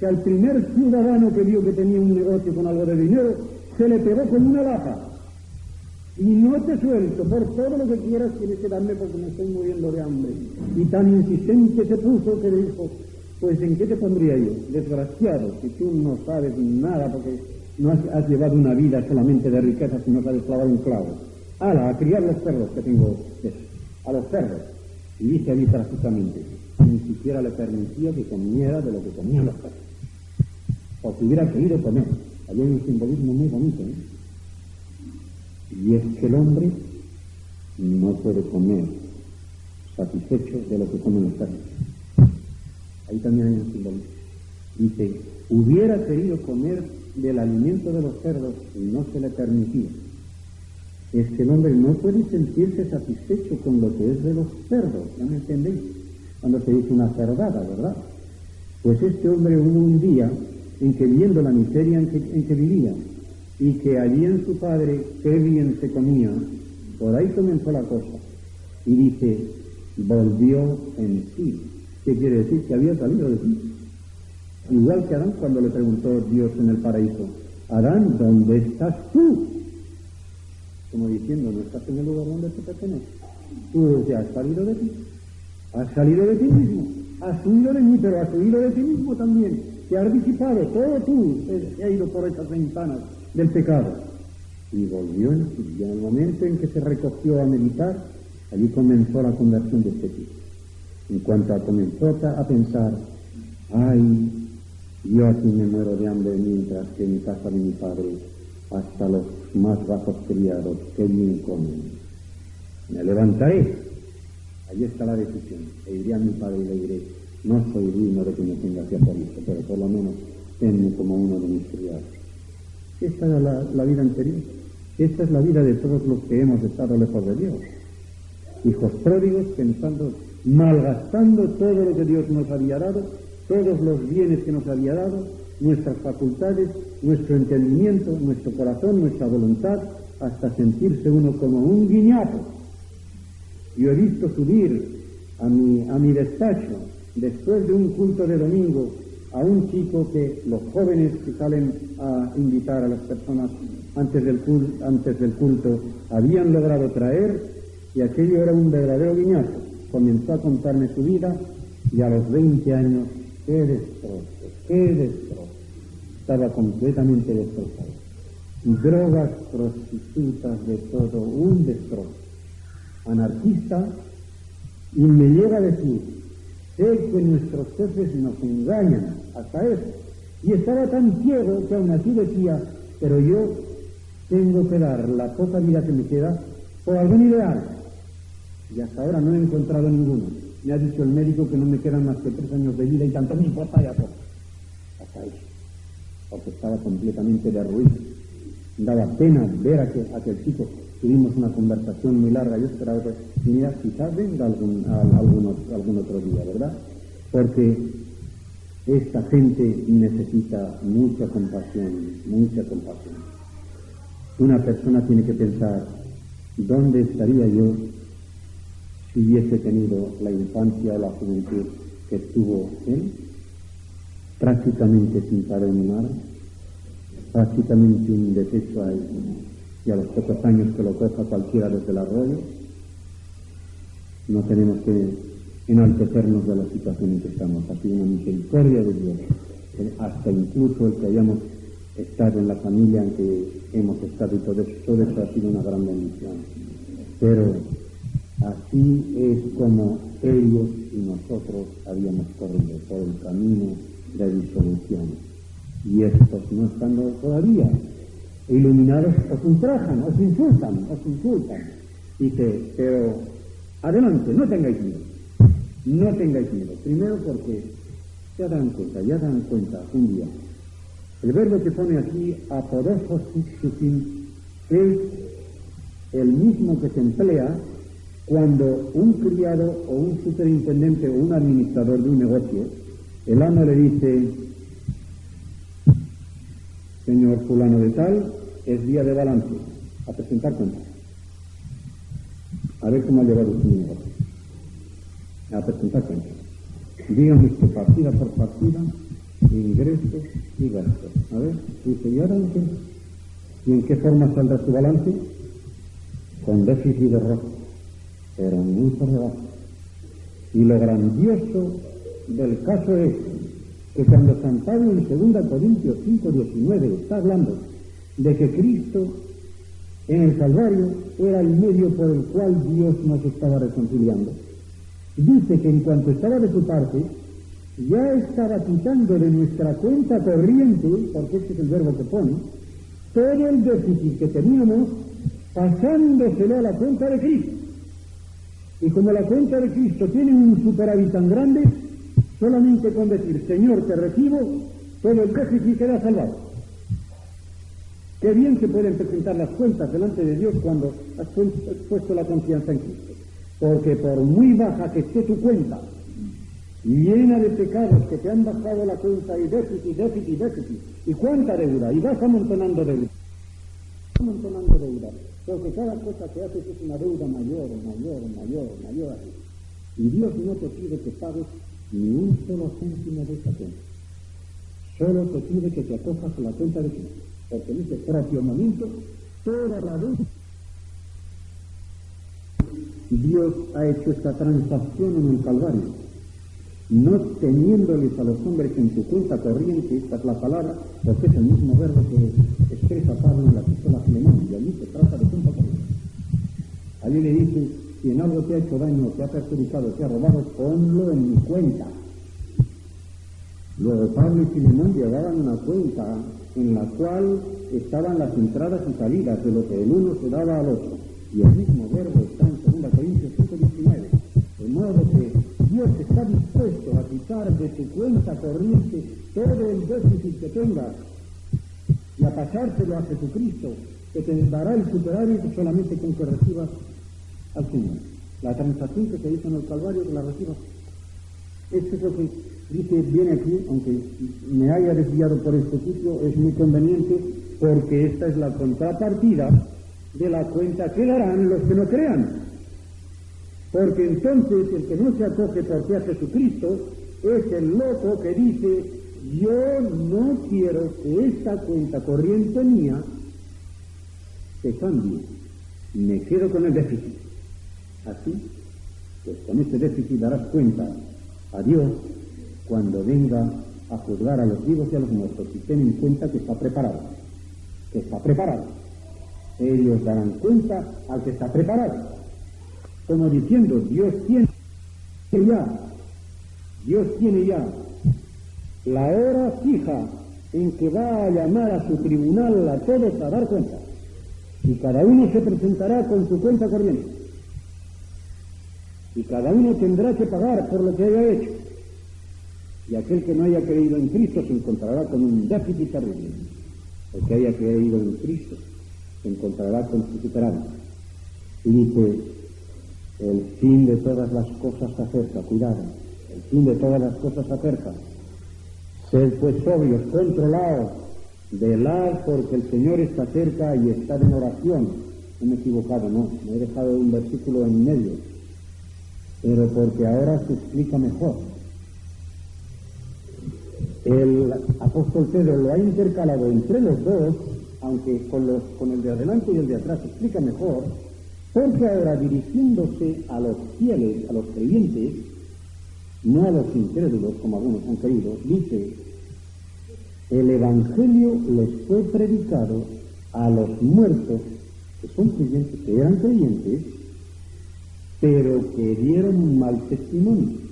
que al primer ciudadano que vio que tenía un negocio con algo de dinero, se le pegó con una lapa. Y no te suelto, por todo lo que quieras tienes que darme porque me estoy muriendo de hambre. Y tan insistente se puso que dijo, pues ¿en qué te pondría yo? Desgraciado, si tú no sabes nada porque no has llevado una vida solamente de riqueza, si no sabes clavar un clavo. ¡Hala, a criar los perros que tengo! A los perros. Y dice allí trágicamente, ni siquiera le permitía que comiera de lo que comían los perros, porque hubiera querido comer. Allí hay un simbolismo muy bonito, ¿eh? Y es que el hombre no puede comer satisfecho de lo que comen los perros. Ahí también hay un simbolismo. Dice, hubiera querido comer del alimento de los cerdos no se le permitía. Es que el hombre no puede sentirse satisfecho con lo que es de los cerdos, ¿ya me entendéis? Cuando se dice una cerdada, ¿verdad? Pues este hombre hubo un día en que, viendo la miseria en que vivía, y que allí en su padre qué bien se comía, por ahí comenzó la cosa. Y dice, volvió en sí. ¿Qué quiere decir? Que había salido de sí. Igual que Adán cuando le preguntó Dios en el paraíso, Adán, ¿dónde estás tú? Como diciendo, no estás en el lugar donde te pertenece. Tú ya has salido de ti. Has salido de ti mismo. Has huido de mí, pero has huido de ti mismo también. Te has disipado, todo tú se ha ido por esas ventanas del pecado. Y volvió en sí. Y en el momento en que se recogió a meditar, allí comenzó la conversión de este tipo. En cuanto comenzó a pensar, ay, yo aquí me muero de hambre mientras que en casa de mi padre hasta los más bajos criados que bien comen. Me levantaré. Ahí está la decisión. E iré a mi padre y le diré, no soy digno de que me tengas que hacer esto, pero por lo menos tenme como uno de mis criados. Esta es la vida anterior. Esta es la vida de todos los que hemos estado lejos de Dios. Hijos pródigos, pensando, malgastando todo lo que Dios nos había dado, todos los bienes que nos había dado, nuestras facultades, nuestro entendimiento, nuestro corazón, nuestra voluntad, hasta sentirse uno como un guiñapo. Yo he visto subir a mi despacho, después de un culto de domingo, a un chico que los jóvenes que salen a invitar a las personas antes del culto habían logrado traer, y aquello era un verdadero guiñazo. Comenzó a contarme su vida, y a los 20 años, ¡qué destrozo! Estaba completamente destrozado. Drogas, prostitutas, de todo, un destrozo. Anarquista, y me llega a decir, sé que nuestros jefes nos engañan, hasta eso. Y estaba tan ciego que aún así decía, pero yo tengo que dar la poca vida que me queda por algún ideal. Y hasta ahora no he encontrado ninguno. Me ha dicho el médico que no me quedan más que 3 años de vida y tanto me importa ya poco. Hasta eso. Porque estaba completamente derruido. Daba pena ver a aquel chico. Tuvimos una conversación muy larga. Yo esperaba que mira, quizás venga algún otro día, ¿verdad? Porque esta gente necesita mucha compasión, mucha compasión. Una persona tiene que pensar, ¿dónde estaría yo si hubiese tenido la infancia o la juventud que tuvo él? Prácticamente sin padre ni madre, prácticamente un desecho a él, y a los pocos años que lo coja cualquiera desde el arroyo. No tenemos que enaltecernos de la situación en que estamos. Ha sido una misericordia de Dios, hasta incluso el que hayamos estado en la familia en que hemos estado, y todo eso ha sido una gran bendición. Pero así es como ellos y nosotros habíamos corrido por el camino de disolución. Y estos no estando todavía iluminados, os ultrajan, os insultan. Dice, pero adelante, no tengáis miedo. Primero porque ya dan cuenta un día. El verbo que pone aquí, apodosos ixusin, es el mismo que se emplea cuando un criado o un superintendente o un administrador de un negocio, el amo le dice, señor fulano de tal, es día de balance, a presentar cuentas. A ver cómo ha llevado su negocio. A presentar cuentas. Dígame usted partida por partida, ingresos y gastos. A ver, dice, ¿y ahora en qué? ¿Y en qué forma saldrá su balance? Con déficit de rojo, pero muy por debajo. Y lo grandioso del caso es que cuando San Pablo en 2 Corintios 5:19 está hablando de que Cristo en el Calvario era el medio por el cual Dios nos estaba reconciliando, dice que en cuanto estaba de su parte, ya estaba quitando de nuestra cuenta corriente, porque este es el verbo que pone, todo el déficit que teníamos, pasándoselo a la cuenta de Cristo. Y como la cuenta de Cristo tiene un superávit tan grande, solamente con decir, Señor, te recibo, todo el déficit queda salvado. Qué bien se pueden presentar las cuentas delante de Dios cuando has puesto la confianza en Cristo. Porque por muy baja que esté tu cuenta, llena de pecados que te han bajado la cuenta y déficit, y cuánta deuda, y vas amontonando deuda, porque cada cosa que haces es una deuda mayor, y Dios no te pide que pagues ni un solo céntimo de esa cuenta, solo te pide que te acojas a la cuenta de Cristo, porque en ese propio momento toda la deuda. Dios ha hecho esta transacción en el Calvario, no teniéndoles a los hombres en su cuenta corriente, esta es la palabra, porque es el mismo verbo que expresa Pablo en la epístola a Filemón, y allí se trata de cuenta corriente. Allí le dice, si en algo te ha hecho daño, te ha perjudicado, te ha robado, ponlo en mi cuenta. Luego Pablo y Filemón llevaban una cuenta en la cual estaban las entradas y salidas de lo que el uno se daba al otro. Y el mismo verbo está en 2 Corintios 5:19. De modo que Dios está dispuesto a quitar de tu cuenta corriente todo el déficit que tengas y a pasárselo a Jesucristo, que te dará el superávit solamente con que recibas al Señor. La transacción que se hizo en el Calvario, que la recibas. Esto es lo que dice, viene aquí, aunque me haya desviado por este sitio, es muy conveniente, porque esta es la contrapartida de la cuenta que darán los que no crean. Porque entonces el que no se acoge por fe a Jesucristo es el loco que dice, yo no quiero que esta cuenta corriente mía se cambie, me quedo con el déficit. Así, pues con ese déficit darás cuenta a Dios cuando venga a juzgar a los vivos y a los muertos, y ten en cuenta que está preparado, Ellos darán cuenta al que está preparado, como diciendo, Dios tiene ya la hora fija en que va a llamar a su tribunal a todos a dar cuenta, y cada uno se presentará con su cuenta corriente, y cada uno tendrá que pagar por lo que haya hecho, y aquel que no haya creído en Cristo se encontrará con un déficit terrible. El que haya creído en Cristo se encontrará con su superávit. Y dice, el fin de todas las cosas se acerca, cuidado, el fin de todas las cosas se acerca. Sed pues sobrios, controlados, velad porque el Señor está cerca y está en oración. No me he equivocado, no, me he dejado un versículo en medio, pero porque ahora se explica mejor. El apóstol Pedro lo ha intercalado entre los dos, aunque con el de adelante y el de atrás se explica mejor, porque ahora dirigiéndose a los fieles, a los creyentes, no a los incrédulos como algunos han creído, dice, el Evangelio les fue predicado a los muertos, que son creyentes, que eran creyentes, pero que dieron un mal testimonio.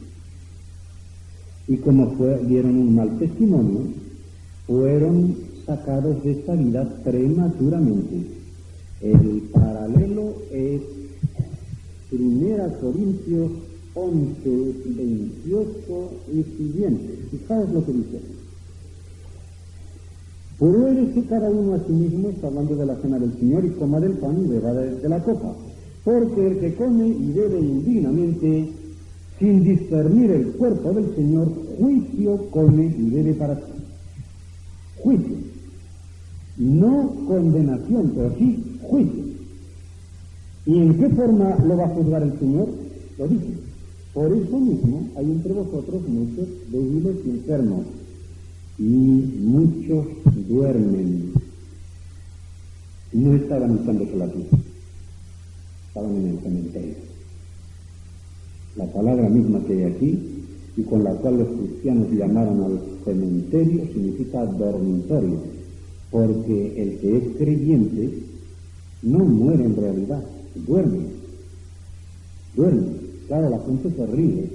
Y como dieron un mal testimonio, fueron sacados de esta vida prematuramente. El paralelo es 1 Corintios 11, 28 y siguientes. Fijaos lo que dice. Pruébese cada uno a sí mismo, está hablando de la cena del Señor, y coma del pan y beba de la copa. Porque el que come y bebe indignamente, sin discernir el cuerpo del Señor, juicio come y bebe para sí. Juicio. No condenación, pero sí juicio. ¿Y en qué forma lo va a juzgar el Señor? Lo dice. Por eso mismo hay entre vosotros muchos débiles y enfermos, y muchos duermen. No estaban echándose la tierra, estaban en el cementerio. La palabra misma que hay aquí, y con la cual los cristianos llamaron al cementerio, significa dormitorio, porque el que es creyente no muere en realidad, duerme. Claro, la gente se ríe,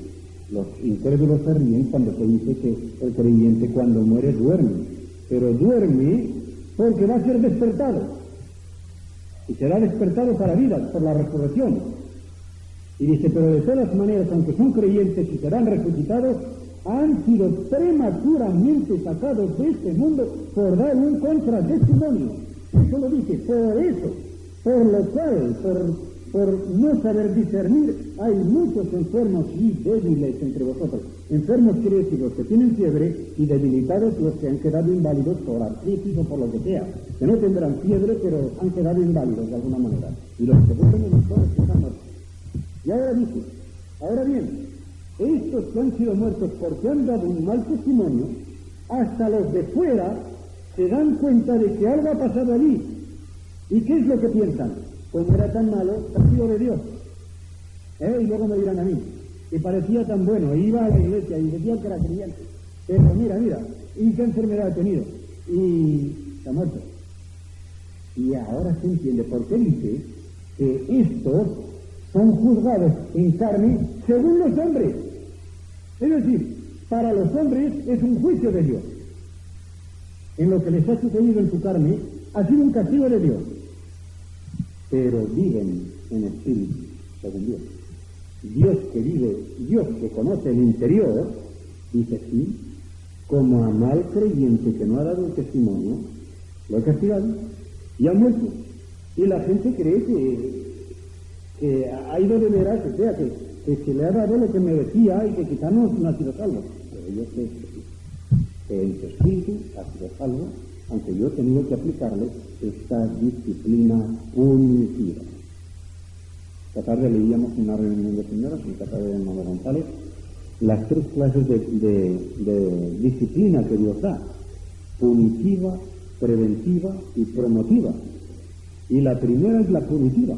los incrédulos se ríen cuando se dice que el creyente cuando muere duerme, pero duerme porque va a ser despertado, y será despertado para vida, por la resurrección. Y dice, pero de todas maneras, aunque son creyentes y serán resucitados, han sido prematuramente sacados de este mundo por dar un contratestimonio. Eso lo dice, por eso, por lo cual, por no saber discernir, hay muchos enfermos y débiles entre vosotros. Enfermos quiere decir los que tienen fiebre, y debilitados los que han quedado inválidos por artritis o por lo que sea, que no tendrán fiebre, pero han quedado inválidos de alguna manera. Y los que vuelven en los que están muertos. Y ahora dice, ahora bien, estos que han sido muertos porque han dado un mal testimonio, hasta los de fuera se dan cuenta de que algo ha pasado allí. ¿Y qué es lo que piensan? Pues no era tan malo, castigo de Dios. Y luego me dirán a mí, que parecía tan bueno, iba a la iglesia y decía que era creyente, pero mira, ¿y qué enfermedad ha tenido? Y se ha muerto. Y ahora se entiende por qué dice que estos son juzgados en carne según los hombres. Es decir, para los hombres es un juicio de Dios. En lo que les ha sucedido en su carne ha sido un castigo de Dios. Pero viven en espíritu, según Dios. Dios que vive, Dios que conoce el interior, dice sí, como a mal creyente que no ha dado un testimonio, lo ha castigado y ha muerto. Y la gente cree que ha ido de veras, o sea, que se le ha dado lo que merecía y que quizá no ha sido salvo. Pero yo sé que en su espíritu ha sido salvo, aunque yo he tenido que aplicarle esta disciplina punitiva. Esta tarde leíamos en una reunión de señoras, en casa de Manuel González, las 3 clases de disciplina que Dios da: punitiva, preventiva y promotiva. Y la primera es la punitiva,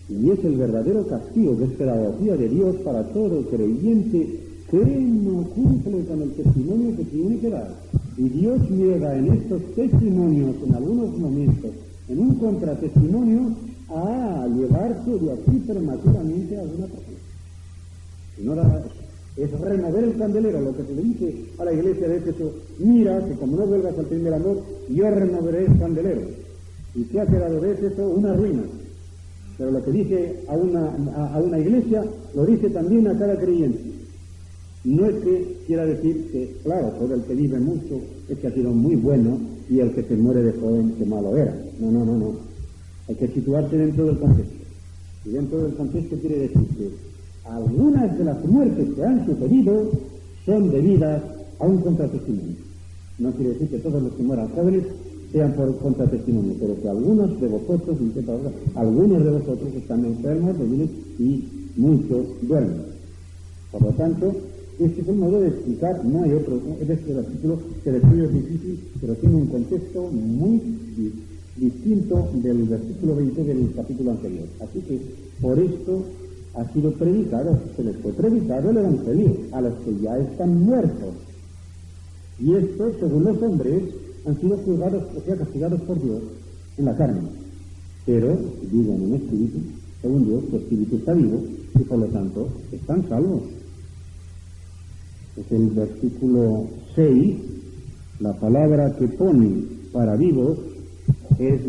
y es el verdadero castigo, que es pedagogía de Dios para todo creyente que no cumple con el testimonio que tiene que dar. Y Dios llega en estos testimonios, en algunos momentos, en un contratestimonio, a llevarse de aquí prematuramente a alguna persona. Si no es remover el candelero, lo que se le dice a la iglesia de Éfeso: mira, que como no vuelvas al primer amor, yo removeré el candelero. Y se ha quedado de Éfeso una ruina. Pero lo que dice a una iglesia, lo dice también a cada creyente. No es que quiera decir que, claro, todo el que vive mucho es que ha sido muy bueno, y el que se muere de joven, que malo era. No. Hay que situarse dentro del contexto. Y dentro del contexto quiere decir que algunas de las muertes que han sucedido son debidas a un contratestimonio. No quiere decir que todos los que mueran jóvenes sean por contratestimonio, pero que algunos de vosotros, algunos de vosotros están enfermos, débiles, y muchos duermen. Por lo tanto, este es el modo de explicar, no hay otro. Este versículo que de suyo es difícil, pero tiene un contexto muy distinto del versículo 20 del capítulo anterior. Así que por esto ha sido predicado, se les fue predicado el Evangelio a los que ya están muertos. Y estos, según los hombres, han sido juzgados, o sea, castigados por Dios en la carne. Pero viven en espíritu, según Dios, su espíritu está vivo, y por lo tanto están salvos. Es el versículo 6, la palabra que pone para vivos es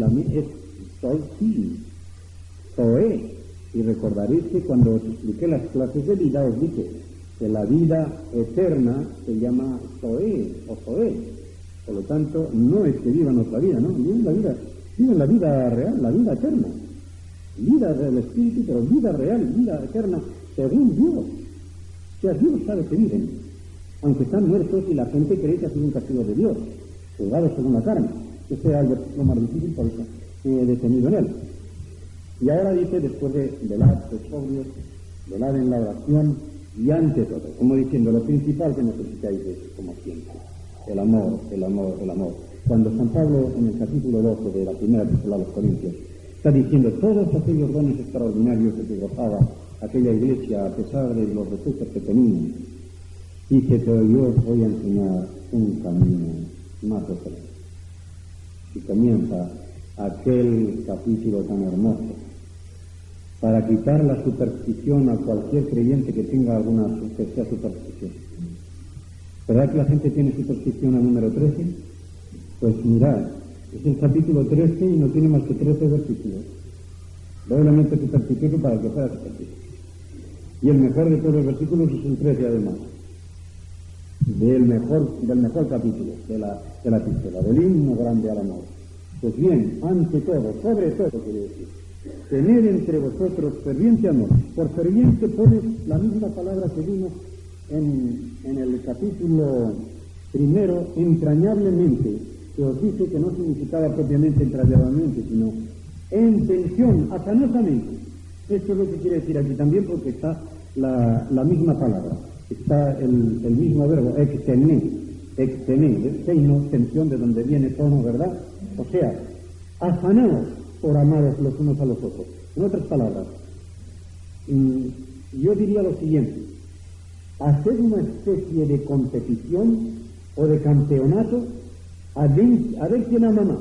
Zoe. Y recordaréis que cuando os expliqué las clases de vida, os dije que la vida eterna se llama Zoe o Zoe. Por lo tanto, no es que vivan otra vida, no, viven la vida real, la vida eterna. Vida del Espíritu, pero vida real, vida eterna, según Dios. O sea, Dios sabe que viven, aunque están muertos, y la gente cree que ha sido un castigo de Dios, juzgados según la carne. Este era el versículo más difícil, por eso he detenido en él. Y ahora dice, después de velar, de sobrios, velar en la oración, y ante todo, como diciendo, lo principal que necesitáis es, como siempre, el amor. Cuando San Pablo, en el capítulo 12 de la primera epístola a los Corintios, está diciendo todos aquellos dones extraordinarios de que gozaba aquella iglesia, a pesar de los recursos que tenían, dice que yo os voy a enseñar un camino más excelente. Y comienza aquel capítulo tan hermoso para quitar la superstición a cualquier creyente que tenga alguna que sea superstición. ¿Verdad que la gente tiene superstición al número 13? Pues mirad, es el capítulo 13 y no tiene más que 13 versículos. Doblemente supersticioso para que fuera supersticioso. Y el mejor de todos los versículos es el 13 además. Del mejor capítulo de la epístola, del himno grande al amor. Pues bien, ante todo, sobre todo, quiere decir, tener entre vosotros ferviente amor. Por ferviente pone la misma palabra que vimos en el capítulo primero, entrañablemente, que os dice que no significaba propiamente entrañablemente, sino en tensión, afanosamente. Esto es lo que quiere decir aquí también, porque está la misma palabra, está el mismo verbo, extener, seino, tensión, de donde viene tono, ¿verdad? O sea, afanaos por amaros los unos a los otros. En otras palabras, yo diría lo siguiente: hacer una especie de competición o de campeonato a ver quién ama más.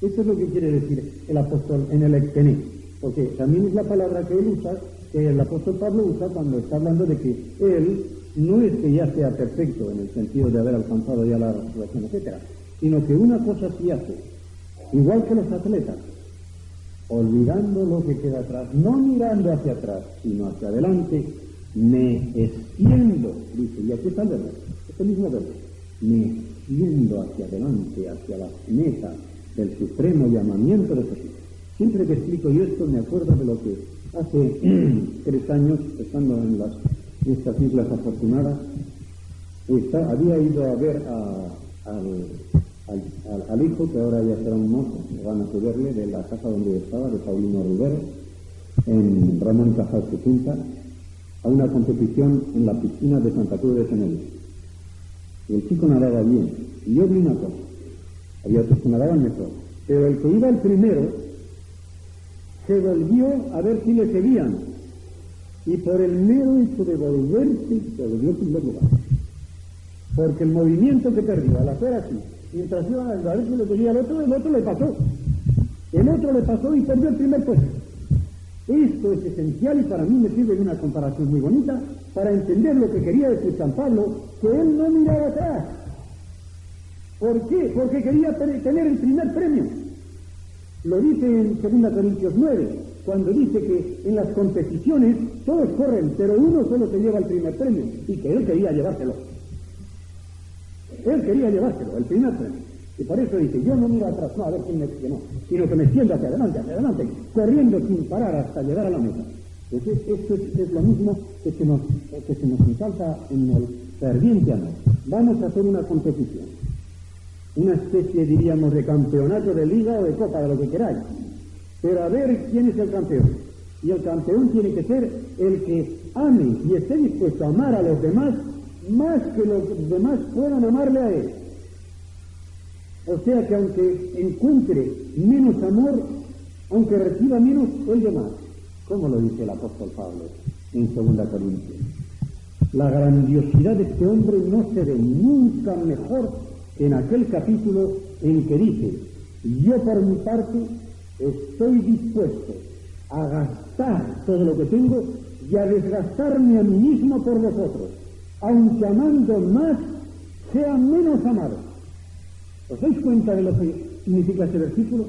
Eso es lo que quiere decir el apóstol en el extener, porque también es la palabra que él usa, que el apóstol Pablo usa cuando está hablando de que él no es que ya sea perfecto en el sentido de haber alcanzado ya la resurrección, etcétera, sino que una cosa sí hace, igual que los atletas, olvidando lo que queda atrás, no mirando hacia atrás, sino hacia adelante, me extiendo, dice, y aquí está el verbo, este mismo verbo, me extiendo hacia adelante, hacia la meta del supremo llamamiento de Jesús. Siempre que explico yo esto me acuerdo de lo que hace 3 años, estando en estas islas afortunadas, había ido a ver al hijo, que ahora ya será un mozo, van a verle, de la casa donde estaba, de Paulino Rivero, en Ramón Cajal Quinta, a una competición en la piscina de Santa Cruz de Tenerife. Y el chico nadaba bien, y yo vi una cosa, había otros que nadaban mejor, pero el que iba el primero se volvió a ver si le seguían, y por el mero hecho de volverse se volvió en primer lugar, porque el movimiento que perdió al hacer así, mientras iban a ver si le seguía al otro, el otro le pasó y perdió el primer puesto. Esto es esencial y para mí me sirve de una comparación muy bonita para entender lo que quería decir San Pablo, que él no miraba atrás. ¿Por qué? Porque quería tener el primer premio. Lo dice en 2 Corintios 9, cuando dice que en las competiciones todos corren, pero uno solo se lleva el primer premio, y que él quería llevárselo. Él quería llevárselo, el primer premio. Y por eso dice, yo no miro atrás, no a ver quién me no, sino que me extiendo hacia adelante, corriendo sin parar hasta llegar a la meta. Entonces, esto es lo mismo que se nos ensalta en el ferviente amor. Vamos a hacer una competición, una especie, diríamos, de campeonato de liga o de copa, de lo que queráis, pero a ver quién es el campeón. Y el campeón tiene que ser el que ame y esté dispuesto a amar a los demás más que los demás puedan amarle a él. O sea que aunque encuentre menos amor, aunque reciba menos, él de más. ¿Cómo lo dice el apóstol Pablo en 2 Corintios? La grandiosidad de este hombre no se ve nunca mejor que en aquel capítulo en que dice, yo por mi parte estoy dispuesto a gastar todo lo que tengo y a desgastarme a mí mismo por vosotros, aunque amando más, sea menos amado. ¿Os dais cuenta de lo que significa este versículo?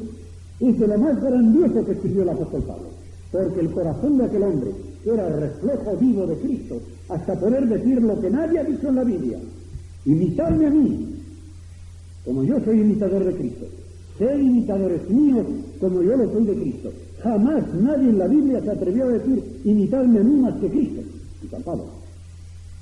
Es de lo más grandioso que escribió el apóstol Pablo, porque el corazón de aquel hombre era el reflejo vivo de Cristo, hasta poder decir lo que nadie ha dicho en la Biblia: imitadme a mí, como yo soy imitador de Cristo. Sed imitadores míos, como yo lo soy de Cristo. Jamás nadie en la Biblia se atrevió a decir, imitadme a mí más que Cristo. Y San Pablo,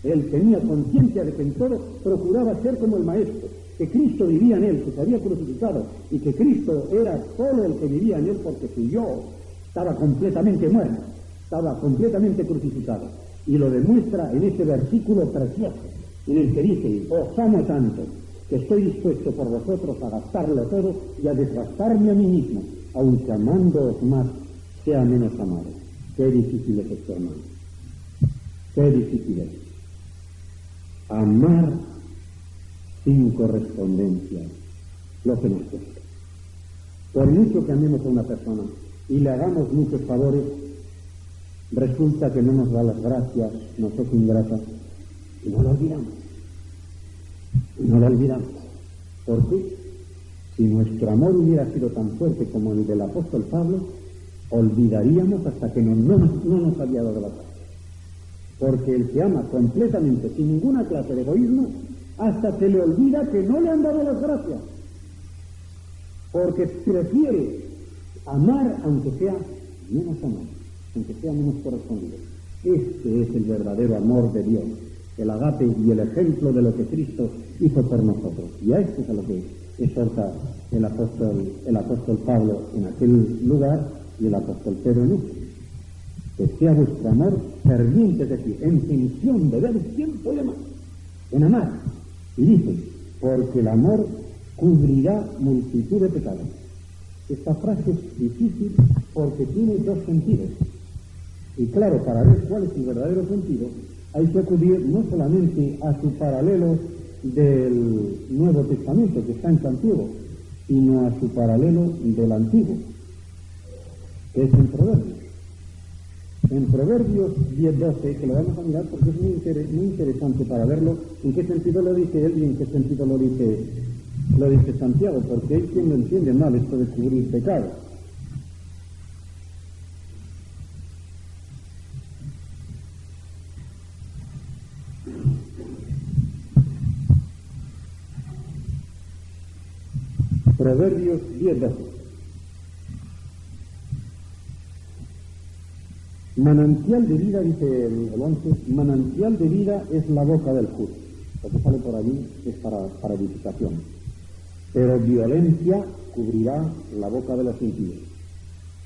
él tenía conciencia de que en todo procuraba ser como el Maestro, que Cristo vivía en él, que se había crucificado, y que Cristo era solo el que vivía en él, porque su yo estaba completamente muerto, estaba completamente crucificado. Y lo demuestra en ese versículo precioso, en el que dice, os amo tanto, que estoy dispuesto por vosotros a gastarlo todo y a desgastarme a mí mismo, aunque amándoos más, sea menos amado. Qué difícil es esto, hermano. Qué difícil es. Amar sin correspondencia lo que nos cuesta. Por mucho que amemos a una persona y le hagamos muchos favores, resulta que no nos da las gracias, nos es ingrata y no lo olvidamos. No lo olvidamos. ¿Por qué? Si nuestro amor hubiera sido tan fuerte como el del apóstol Pablo, olvidaríamos hasta que no nos había dado la gracia. Porque el que ama completamente, sin ninguna clase de egoísmo, hasta se le olvida que no le han dado las gracias. porque prefiere amar aunque sea menos amado, aunque sea menos correspondido. Este es el verdadero amor de Dios, el agape y el ejemplo de lo que Cristo hizo por nosotros. Y a esto es a lo que exhorta el apóstol Pablo en aquel lugar y el apóstol Pedro en este. Que sea vuestro amor ferviente, es decir, en tensión de ver quién puede más, en amar. Y dice, porque el amor cubrirá multitud de pecados. Esta frase es difícil porque tiene dos sentidos. Y claro, para ver cuál es el verdadero sentido, hay que acudir no solamente a su paralelo del Nuevo Testamento, que está en Santiago, sino a su paralelo del Antiguo, que es en Proverbios. En Proverbios 10:12, que lo vamos a mirar porque es muy interesante para verlo, en qué sentido lo dice él y en qué sentido lo dice Santiago, porque hay quien lo entiende mal esto de cubrir pecado. Proverbios 10:12. Manantial de vida, dice el 11, manantial de vida es la boca del justo. Lo que sale por allí es para edificación. Pero violencia cubrirá la boca de los impíos.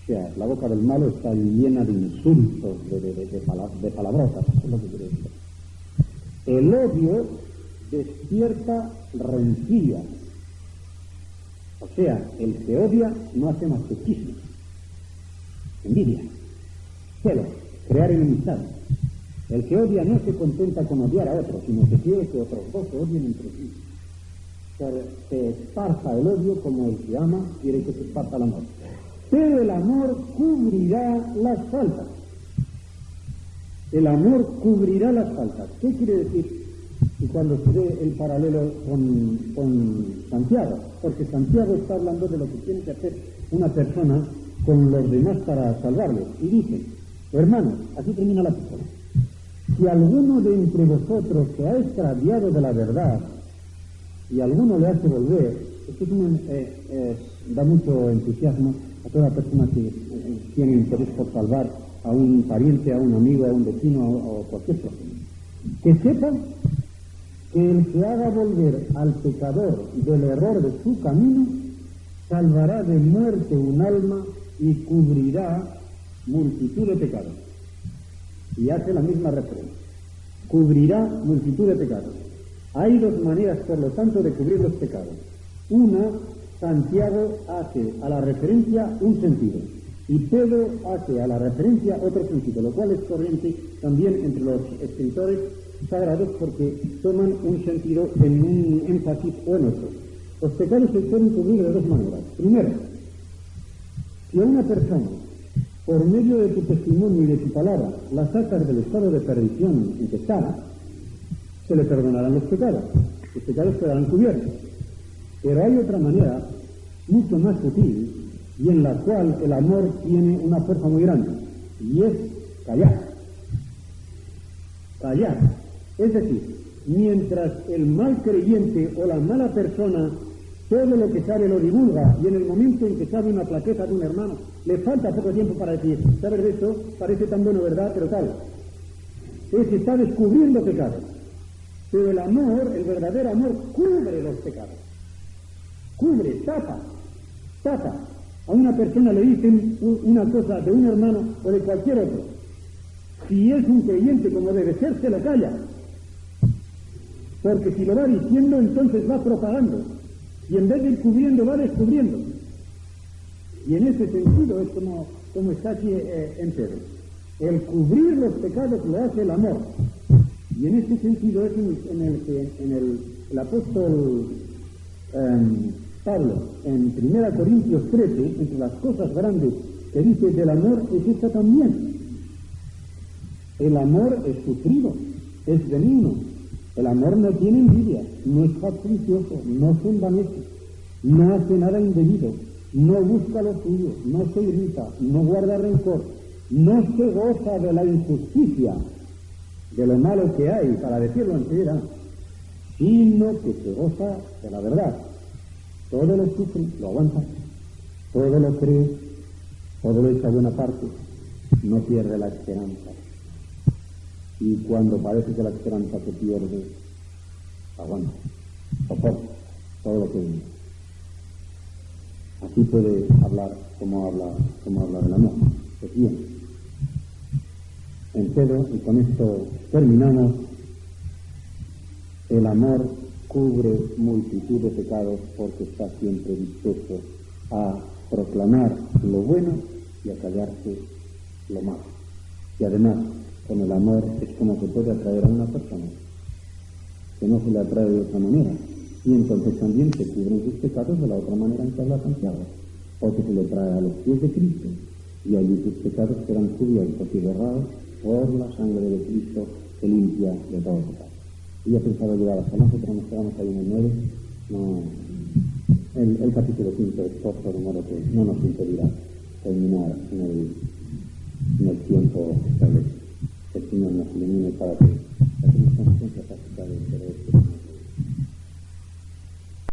O sea, la boca del malo está llena de insultos, de palabrotas, es lo que quiere decir. El odio despierta rencilla. O sea, el que odia no hace más que chismes, envidia, celos, crear enemistad. El que odia no se contenta con odiar a otros, sino que quiere que otros dos se odien entre sí. Se esparza el odio como el que ama quiere que se esparza el amor. Pero el amor cubrirá las faltas. El amor cubrirá las faltas. ¿Qué quiere decir? Y cuando se ve el paralelo con Santiago, porque Santiago está hablando de lo que tiene que hacer una persona con los demás para salvarlos. Y dice, hermanos, así termina la persona, si alguno de entre vosotros se ha extraviado de la verdad y alguno le hace volver, esto da mucho entusiasmo a toda persona que tiene interés por salvar a un pariente, a un amigo, a un vecino o cualquier persona. Que sepan que el que haga volver al pecador del error de su camino, salvará de muerte un alma y cubrirá multitud de pecados. Y hace la misma referencia. Cubrirá multitud de pecados. Hay dos maneras, por lo tanto, de cubrir los pecados. Una, Santiago hace a la referencia un sentido, y Pedro hace a la referencia otro sentido, lo cual es corriente también entre los escritores sagrados porque toman un sentido en un énfasis o en otro. Los pecados se pueden cubrir de dos maneras. Primero, si a una persona, por medio de tu testimonio y de tu palabra, la sacas del estado de perdición en que está, se le perdonarán los pecados quedarán cubiertos. Pero hay otra manera, mucho más sutil, y en la cual el amor tiene una fuerza muy grande, y es callar. Callar. Es decir, mientras el mal creyente o la mala persona todo lo que sabe lo divulga, y en el momento en que sabe una plaqueta de un hermano, le falta poco tiempo para decir, ¿sabes de esto? Parece tan bueno, ¿verdad? Pero tal. Está descubriendo pecados. Pero el amor, el verdadero amor, cubre los pecados. Cubre, tapa. A una persona le dicen una cosa de un hermano o de cualquier otro. Si es un creyente como debe ser, se lo calla. Porque si lo va diciendo, entonces va propagando. Y en vez de ir cubriendo, va descubriendo. Y en ese sentido es como está aquí en Pedro. El cubrir los pecados lo hace el amor. Y en ese sentido es en el que el apóstol Pablo, en 1 Corintios 13, entre las cosas grandes que dice del amor, es esta también. El amor es sufrido, es benigno. El amor no tiene envidia, no es faccioso, no se envanece, no hace nada indebido, no busca lo suyo, no se irrita, no guarda rencor, no se goza de la injusticia, de lo malo que hay, para decirlo enseguida, sino que se goza de la verdad. todo lo sufre, lo aguanta, todo lo cree, todo lo echa buena parte, no pierde la esperanza. Y cuando parece que la esperanza se pierde, aguanta, soporta todo lo que viene. Así puede hablar como habla del amor. Pues bien, empero, y con esto terminamos, el amor cubre multitud de pecados porque está siempre dispuesto a proclamar lo bueno y a callarse lo malo. Y además, con el amor es como se puede atraer a una persona que no se le atrae de otra manera, y entonces también se cubren sus pecados de la otra manera en que habla Santiago, o que se le trae a los pies de Cristo, y allí sus pecados serán cubiertos y borrados por la sangre de Cristo que limpia de todo pecado. Y ya pensaba llegar hasta más, pero nos quedamos ahí en el 9, no, el capítulo 5 es corto, de modo que no nos impedirá terminar en el tiempo establecido. Que el Señor nos ilumine para que hacemos conciencia.